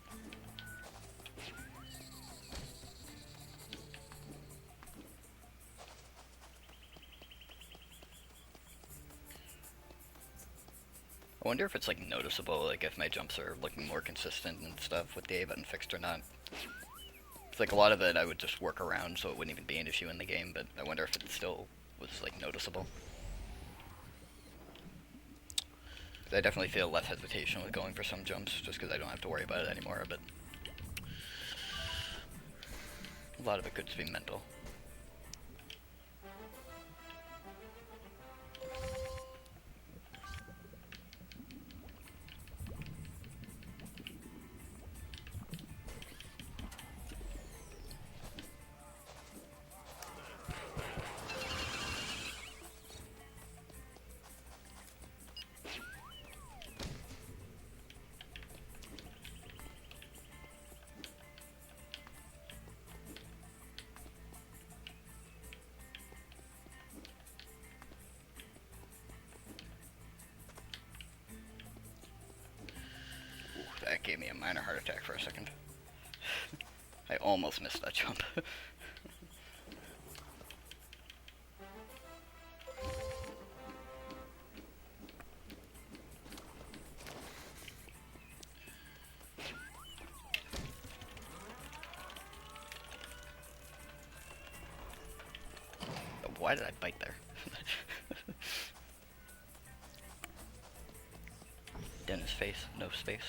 I wonder if it's like noticeable, like if my jumps are looking more consistent and stuff with the A button fixed or not. It's like a lot of it I would just work around so it wouldn't even be an issue in the game, but I wonder if it still was like noticeable. 'Cause I definitely feel less hesitation with going for some jumps just because I don't have to worry about it anymore, but a lot of it could just be mental. gave me a minor heart attack for a second. I almost missed that jump. Why did I bite there? Dennis face, no space.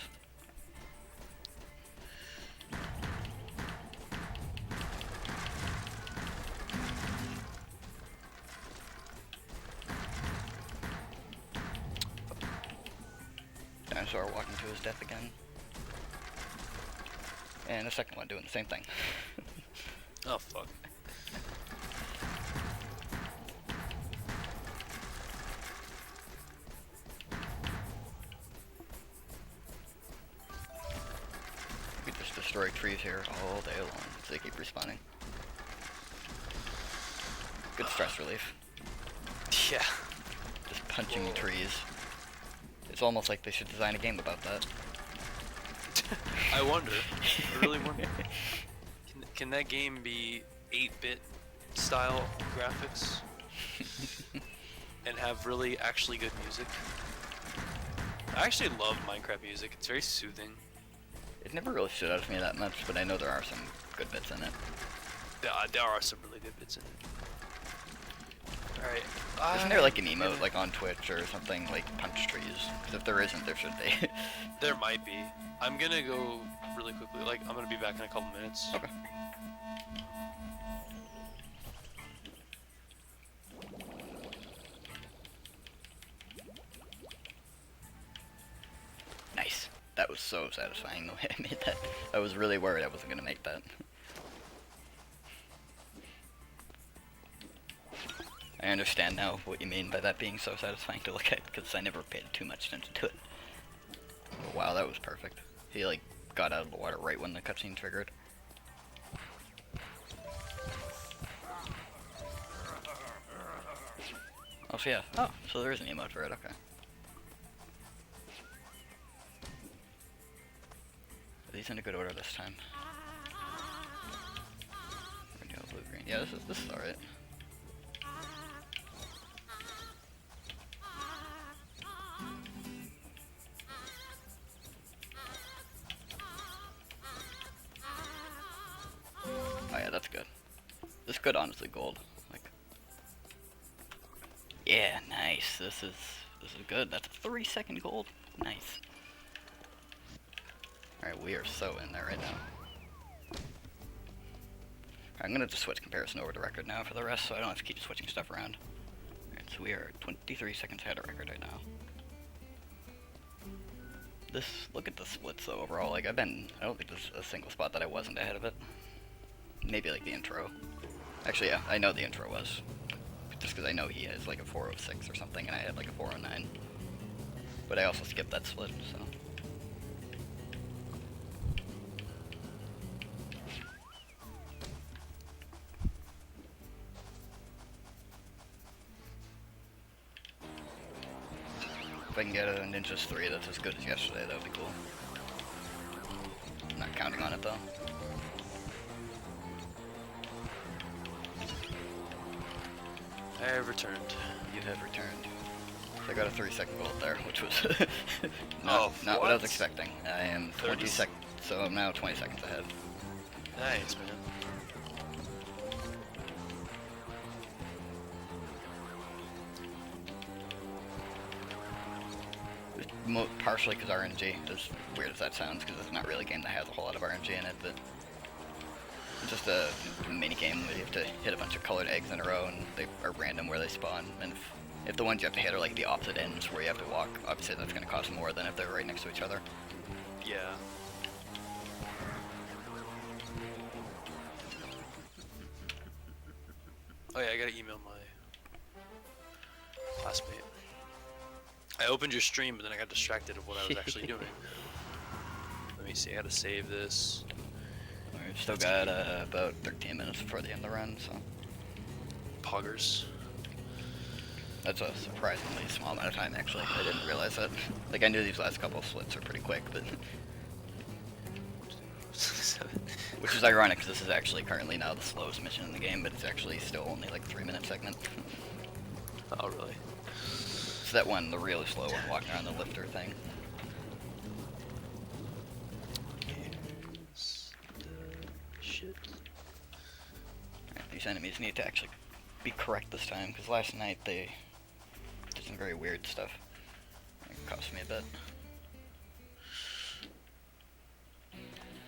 Dinosaur walking to his death again. And the second one doing the same thing. Oh fuck. You could just destroy trees here all day long so they keep respawning. Good stress relief. Yeah. Just punching trees. It's almost like they should design a game about that. I wonder. I really wonder. Can that game be 8-bit style graphics and have really actually good music? I actually love Minecraft music. It's very soothing. It never really stood out to me that much, but I know there are some good bits in it. There are some really good bits in it. Alright. Isn't there like an emote like on Twitch or something like punch trees? Because if there isn't, there should be. There might be. I'm gonna go really quickly. Like, I'm gonna be back in a couple minutes. Okay. Nice. That was so satisfying the way I made that. I was really worried I wasn't gonna make that. I understand now what you mean by that being so satisfying to look at, because I never paid too much attention to it. But wow, that was perfect. He like got out of the water right when the cutscene triggered. Oh, so yeah. Oh, so there is an emote for it, okay. Are these in a good order this time? Red, yellow, blue, green. Yeah, this is alright. Oh yeah, that's good. This could honestly gold. Like, yeah, nice. This is good. That's a 3-second gold. Nice. All right, we are so in there right now. I'm gonna just switch comparison over to record now for the rest, so I don't have to keep switching stuff around. All right, so we are 23 seconds ahead of record right now. Look at the splits though overall. Like I don't think there's a single spot that I wasn't ahead of it. Maybe like the intro. Actually, yeah, I know the intro was. Just because I know he has like a 406 or something, and I had like a 409. But I also skipped that split, so. If I can get a Ninja's 3 that's as good as yesterday, that would be cool. I'm not counting on it though. I have returned. You have returned. So I got a 3-second gold there, which was not what I was expecting. I am 20 seconds, so I'm now 20 seconds ahead. Nice, man. Partially because RNG, as weird as that sounds, because it's not really a game that has a whole lot of RNG in it, but it's just a mini game where you have to hit a bunch of colored eggs in a row, and they are random where they spawn. And if the ones you have to hit are like the opposite ends where you have to walk, obviously that's going to cost more than if they're right next to each other. Yeah. Oh yeah, I gotta email my classmate. I opened your stream, but then I got distracted of what I was actually doing. Let me see, I gotta save this. We've still got about 13 minutes before the end of the run, so. Poggers. That's a surprisingly small amount of time, actually. I didn't realize that. Like, I knew these last couple of splits were pretty quick, but Which is ironic because this is actually currently now the slowest mission in the game, but it's actually still only like 3-minute segment. Oh, really? It's that one, the really slow one, walking around the lifter thing. Shit. Alright, these enemies need to actually be correct this time, because last night they did some very weird stuff. It cost me a bit.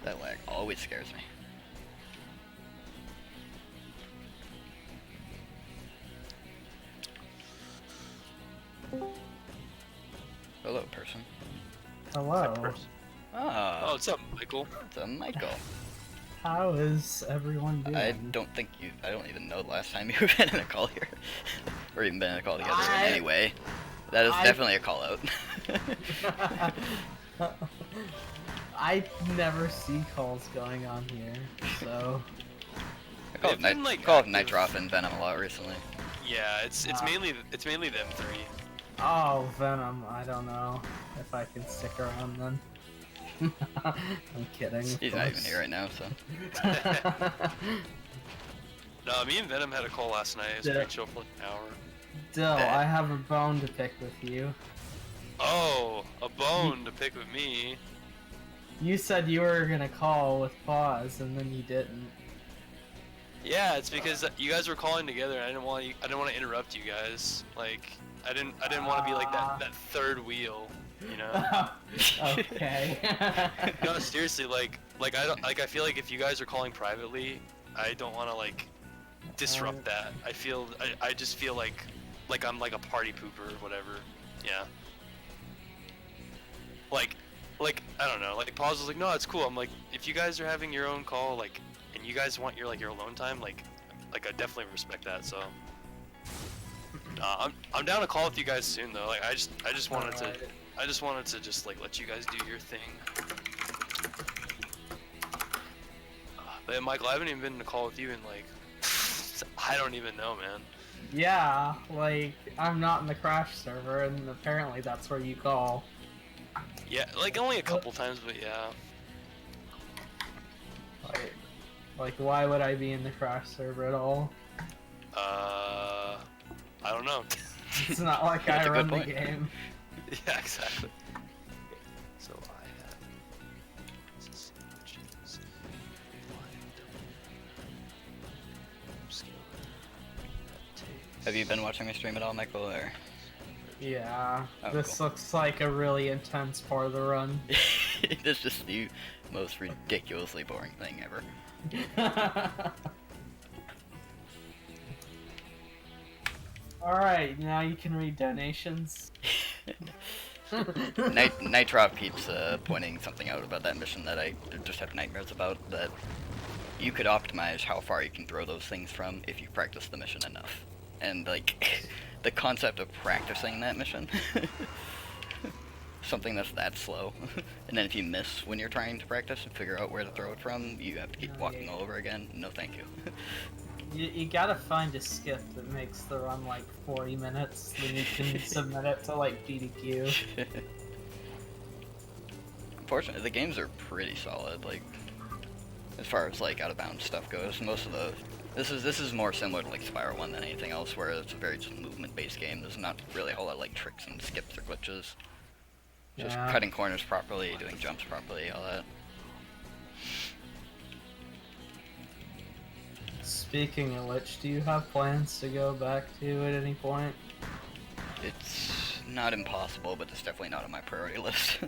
That lag always scares me. Hello, person. Hello. Oh, Ah, what's up, Michael? it's a Michael. How is everyone doing? I don't even know the last time you've been in a call here. Or even been in a call together anyway. That is definitely a call out. I never see calls going on here, so I call They've been, like, call it active. Nitroff and Venom a lot recently. Yeah, it's mainly them three. oh Venom. I don't know if I can stick around then. I'm kidding. of He's not even course. here right now, so. No, me and Venom had a call last night. It was Yeah. pretty chill for like an hour. Dill, I have a bone to pick with you. Oh, a bone to pick with me. You said you were gonna call with pause, and then you didn't. Yeah, it's because you guys were calling together. And I didn't want to interrupt you guys. Like, I didn't want to be like that third wheel, you know. Okay. No, seriously, like I feel like if you guys are calling privately, I don't want to like disrupt that. I just feel like I'm like a party pooper or whatever. Yeah. Like I don't know. Like Pause was like, no, it's cool. I'm like, if you guys are having your own call, like, and you guys want your alone time, like I definitely respect that. So. I'm down to call with you guys soon though. Like I just wanted to. Alright. I just wanted to just like let you guys do your thing. But Michael, I haven't even been in a call with you in like I don't even know, man. Yeah, like I'm not in the crash server, and apparently that's where you call. Yeah, like only a couple times, but yeah. Like why would I be in the crash server at all? I don't know. It's not like That's I a good run the point. game. Yeah, exactly. So I have. Have you been watching my stream at all, Michael? Or Yeah, Oh, this cool. looks like a really intense part of the run. it's just the most ridiculously boring thing ever. Alright, now you can read donations. Nitroff keeps pointing something out about that mission that I just have nightmares about, that you could optimize how far you can throw those things from if you practice the mission enough. And, like, the concept of practicing that mission, something that's that slow, and then if you miss when you're trying to practice and figure out where to throw it from, you have to keep walking all over again. No thank you. You gotta find a skip that makes the run like 40 minutes, then you can submit it to like PDQ. Unfortunately, the games are pretty solid, like, as far as, like, out-of-bounds stuff goes. Most of the... This is more similar to, like, Spyro 1 than anything else, where it's a very just movement-based game. There's not really a whole lot of, like, tricks and skips or glitches. Just Yeah. cutting corners properly, doing jumps properly, all that. Speaking of which, do you have plans to go back to at any point? It's not impossible, but it's definitely not on my priority list.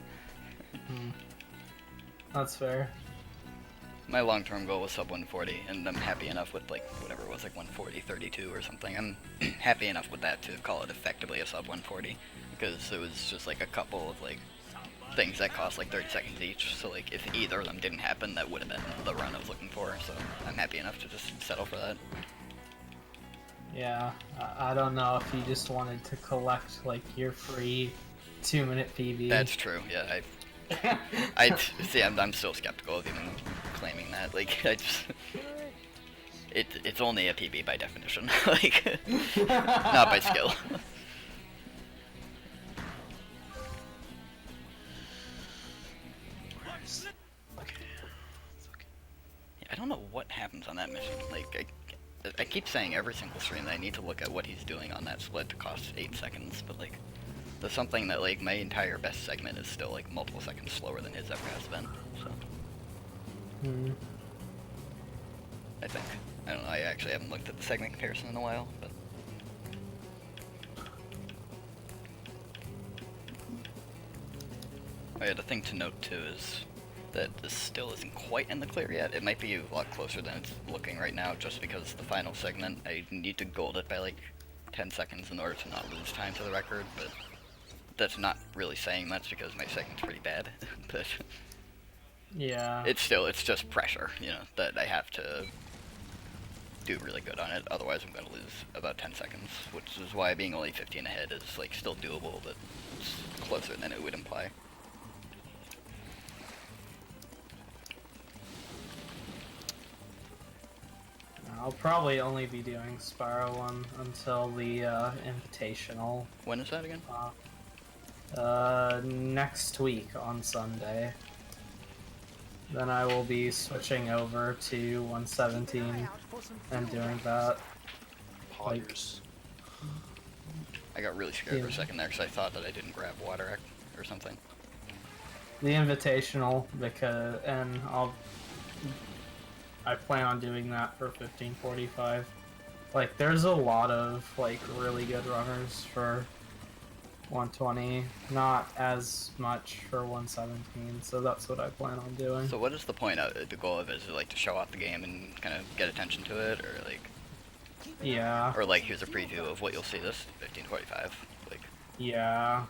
That's fair. My long-term goal was sub 140, and I'm happy enough with, like, whatever it was, like 140.32 or something. I'm happy enough with that to call it effectively a sub 140, because it was just, like, a couple of, like, things that cost, like, 30 seconds each. So, like, if either of them didn't happen, that would have been the run I was looking for, so I'm happy enough to just settle for that. Yeah, I don't know if you just wanted to collect like your free 2-minute PB. That's true, yeah, see, I'm still skeptical of even claiming that, like, it's only a PB by definition, like, not by skill. don't know what happens on that mission. Like, I keep saying every single stream that I need to look at what he's doing on that split to cost 8 seconds, but like, there's something that like my entire best segment is still like multiple seconds slower than his ever has been. So I think. I don't know. I actually haven't looked at the segment comparison in a while, but. Oh yeah, the thing to note too is that this still isn't quite in the clear yet. It might be a lot closer than it's looking right now, just because the final segment, I need to gold it by like 10 seconds in order to not lose time to the record, but that's not really saying much because my segment's pretty bad. But Yeah. it's just pressure, you know, that I have to do really good on it, otherwise I'm going to lose about 10 seconds, which is why being only 15 ahead is like still doable, but it's closer than it would imply. I'll probably only be doing Spyro 1 until the Invitational. When is that again? Next week on Sunday. Then I will be switching over to 117 and doing that. Poggers. I got really scared for a Yeah. second there because I thought that I didn't grab water or something. The Invitational, because I plan on doing that for 1545. Like, there's a lot of like really good runners for 120, not as much for 117, so that's what I plan on doing. So what is the point of the goal of it? Is it like to show off the game and kind of get attention to it, or like, Yeah, or like here's a preview of what you'll see this 1545? Like, yeah.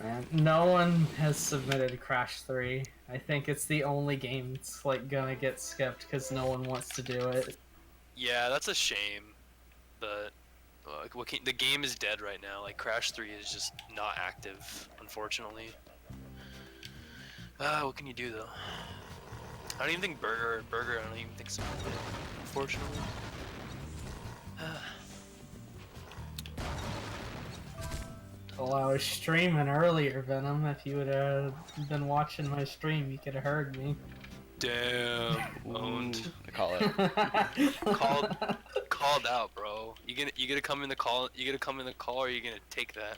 Man, no one has submitted Crash 3. I think it's the only game that's like gonna get skipped because no one wants to do it. Yeah, that's a shame. But the game is dead right now. Like Crash 3 is just not active, unfortunately. What can you do though? I don't even think Burger. I don't even think so. Unfortunately. Well, I was streaming earlier, Venom. If you would have been watching my stream, you could have heard me. Damn. Owned. I call it. Called out, bro. You gonna come in the call? You gonna come in the call, or are you gonna take that?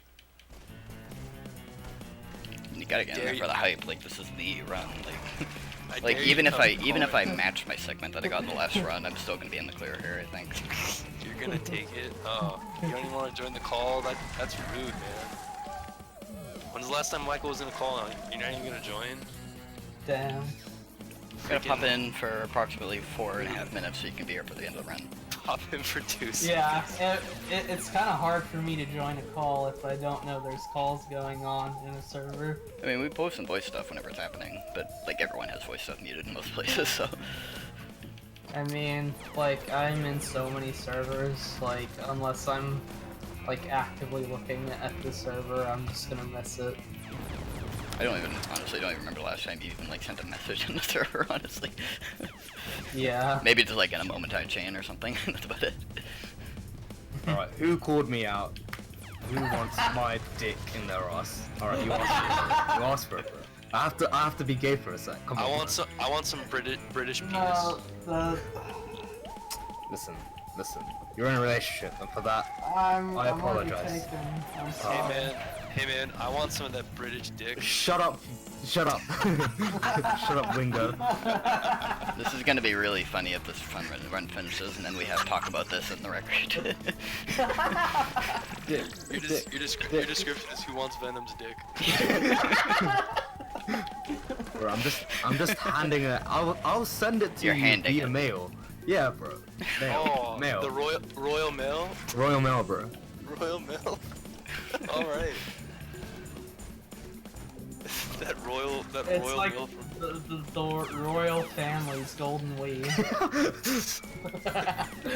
You gotta get in Dare there for the hype. Like this is the run. Like, I like dare you even to if come I call it. match my segment that I got in the last run, I'm still gonna be in the clear here. I think. You're gonna take it? Oh, you don't even want to join the call? That's rude, man. When's the last time Michael was in a call? You're not even gonna join? Damn. Gotta pop in for approximately 4.5 minutes so you can be here for the end of the run. Pop in for 2 seconds. Yeah, it's kind of hard for me to join a call if I don't know there's calls going on in a server. I mean, we post some voice stuff whenever it's happening, but like everyone has voice stuff muted in most places, so. I mean, like, I'm in so many servers, like, unless I'm, like, actively looking at the server, I'm just gonna miss it. I honestly don't even remember the last time you even like sent a message in the server, honestly. Yeah. Maybe just like in a Momentide chain or something, that's about it. Alright, who called me out? Who wants my dick in their ass? Alright, you ask for it. You ask for it, bro. I have to be gay for a sec. Come on. I want some British penis. No, Listen. You're in a relationship, and for that, I'm already apologize. taken. I'm Hey sorry. man, I want some of that British dick. shut up. Shut up, Wingo. This is gonna be really funny if this run finishes and then we have to talk about this in the record. Dick, Your description is who wants Venom's dick. Bro, I'm just handing it. I'll send it to You're you handing via it. mail. Yeah, bro. Oh, Mail. the Royal Mail? Royal Mail, bro. Royal Mail? Alright. that royal It's like mail from... the royal family's golden weed.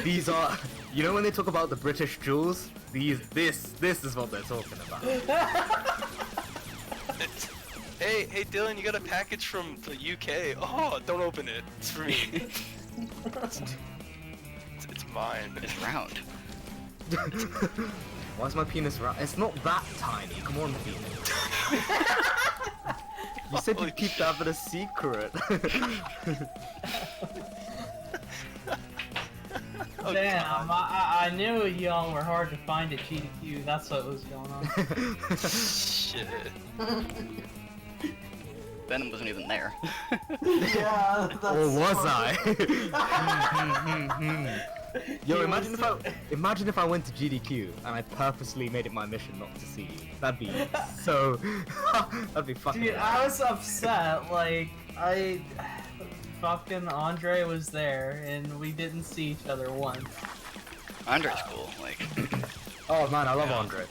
These are, you know when they talk about the British jewels? This is what they're talking about. Hey Dylan, you got a package from the UK. Oh, don't open it. It's for me. it's mine. It's round. Why is my penis round? It's not that tiny. Come on, penis. You said Holy you'd keep that for a secret. Oh, Damn, God. I knew y'all were hard to find at GDQ. That's what was going on. Shit. Venom wasn't even there. Yeah, that's Or was funny. I? Yo, He imagine was- if I went to GDQ and I purposely made it my mission not to see you. That'd be so. That'd be fucking. Dude, I was upset. Like, fucking Andre was there, and we didn't see each other once. Andre's cool. Like, Oh man, I love Yeah. Andre.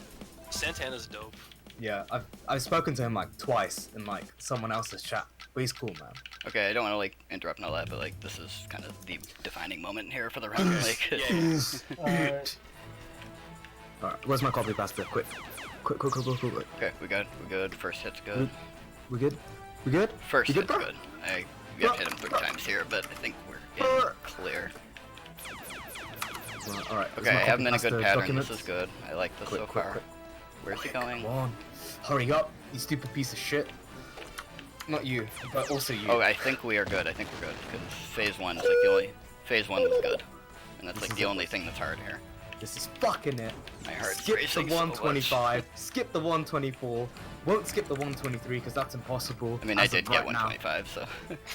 Santana's dope. Yeah, I've spoken to him like twice in like someone else's chat, but he's cool, man. okay, I don't want to like interrupt and all that, but like this is kind of the defining moment here for the run. Like, Yeah. Alright. Alright, where's my copy passport? Quick. Quick. okay, we good. First hit's good. We good? We good? First You good, hit's bro? good. We have to hit him 3 times here, but I think we're in clear. Alright. Okay, I have him in a good pattern. This is good. I like this so far. Quick. Where's he going? Come on. Hurry up, you stupid piece of shit. Not you, but also you. Oh, I think we are good. I think we're good because phase 1 is like the only. Phase 1 was good, and that's like the only thing that's hard here. This is fucking it. My heart's Skip the racing so much. 125, skip the 124, won't skip the 123 because that's impossible. I mean, I as of did get right now. 125, so.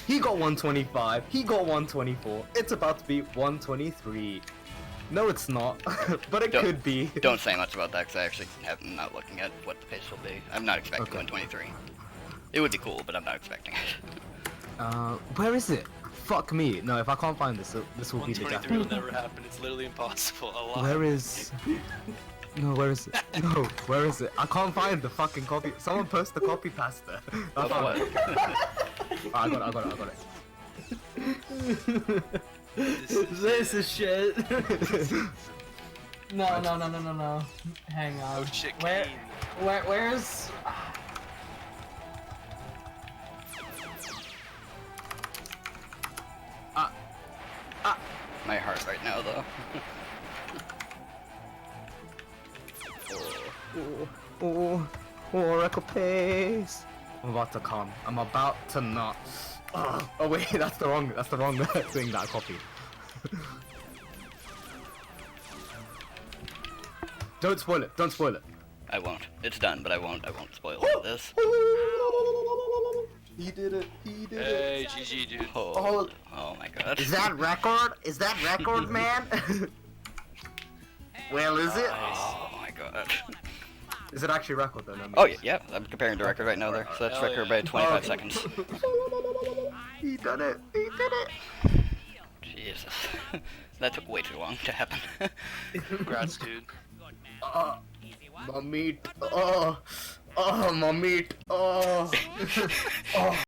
He got 125, he got 124, it's about to be 123. No, it's not, but it Don't- could be. Don't say much about that because I actually am not looking at what the pace will be. I'm not expecting Okay. 123. It would be cool, but I'm not expecting it. Where is it? Fuck me. No, if I can't find this, this will be the 123 will death. never happen. It's literally impossible. A lot. Where is... No, where is it? No, where is it? I can't find the fucking copy. Someone post the copy pasta. I Of found what? it. Oh, I got it. This is shit. No. Hang on. Oh shit, Where, Kane. where's? My heart right now, though. Oracle pace. I'm about to come. I'm about to not. Oh wait, that's the wrong thing that I copied. Don't spoil it. Don't spoil it. I won't. It's done, but I won't spoil this. He did it. He did Hey, GG, dude. Oh my god. Is that record? Is that record, man? Well, is it? Oh my god. Is it actually record though? No, Oh yeah, I'm comparing to record right now there. So that's Hell record yeah. by 25 seconds. He done it. He did it. Jesus. That took way too long to happen. Congrats, dude. My meat. Oh, my meat. Oh.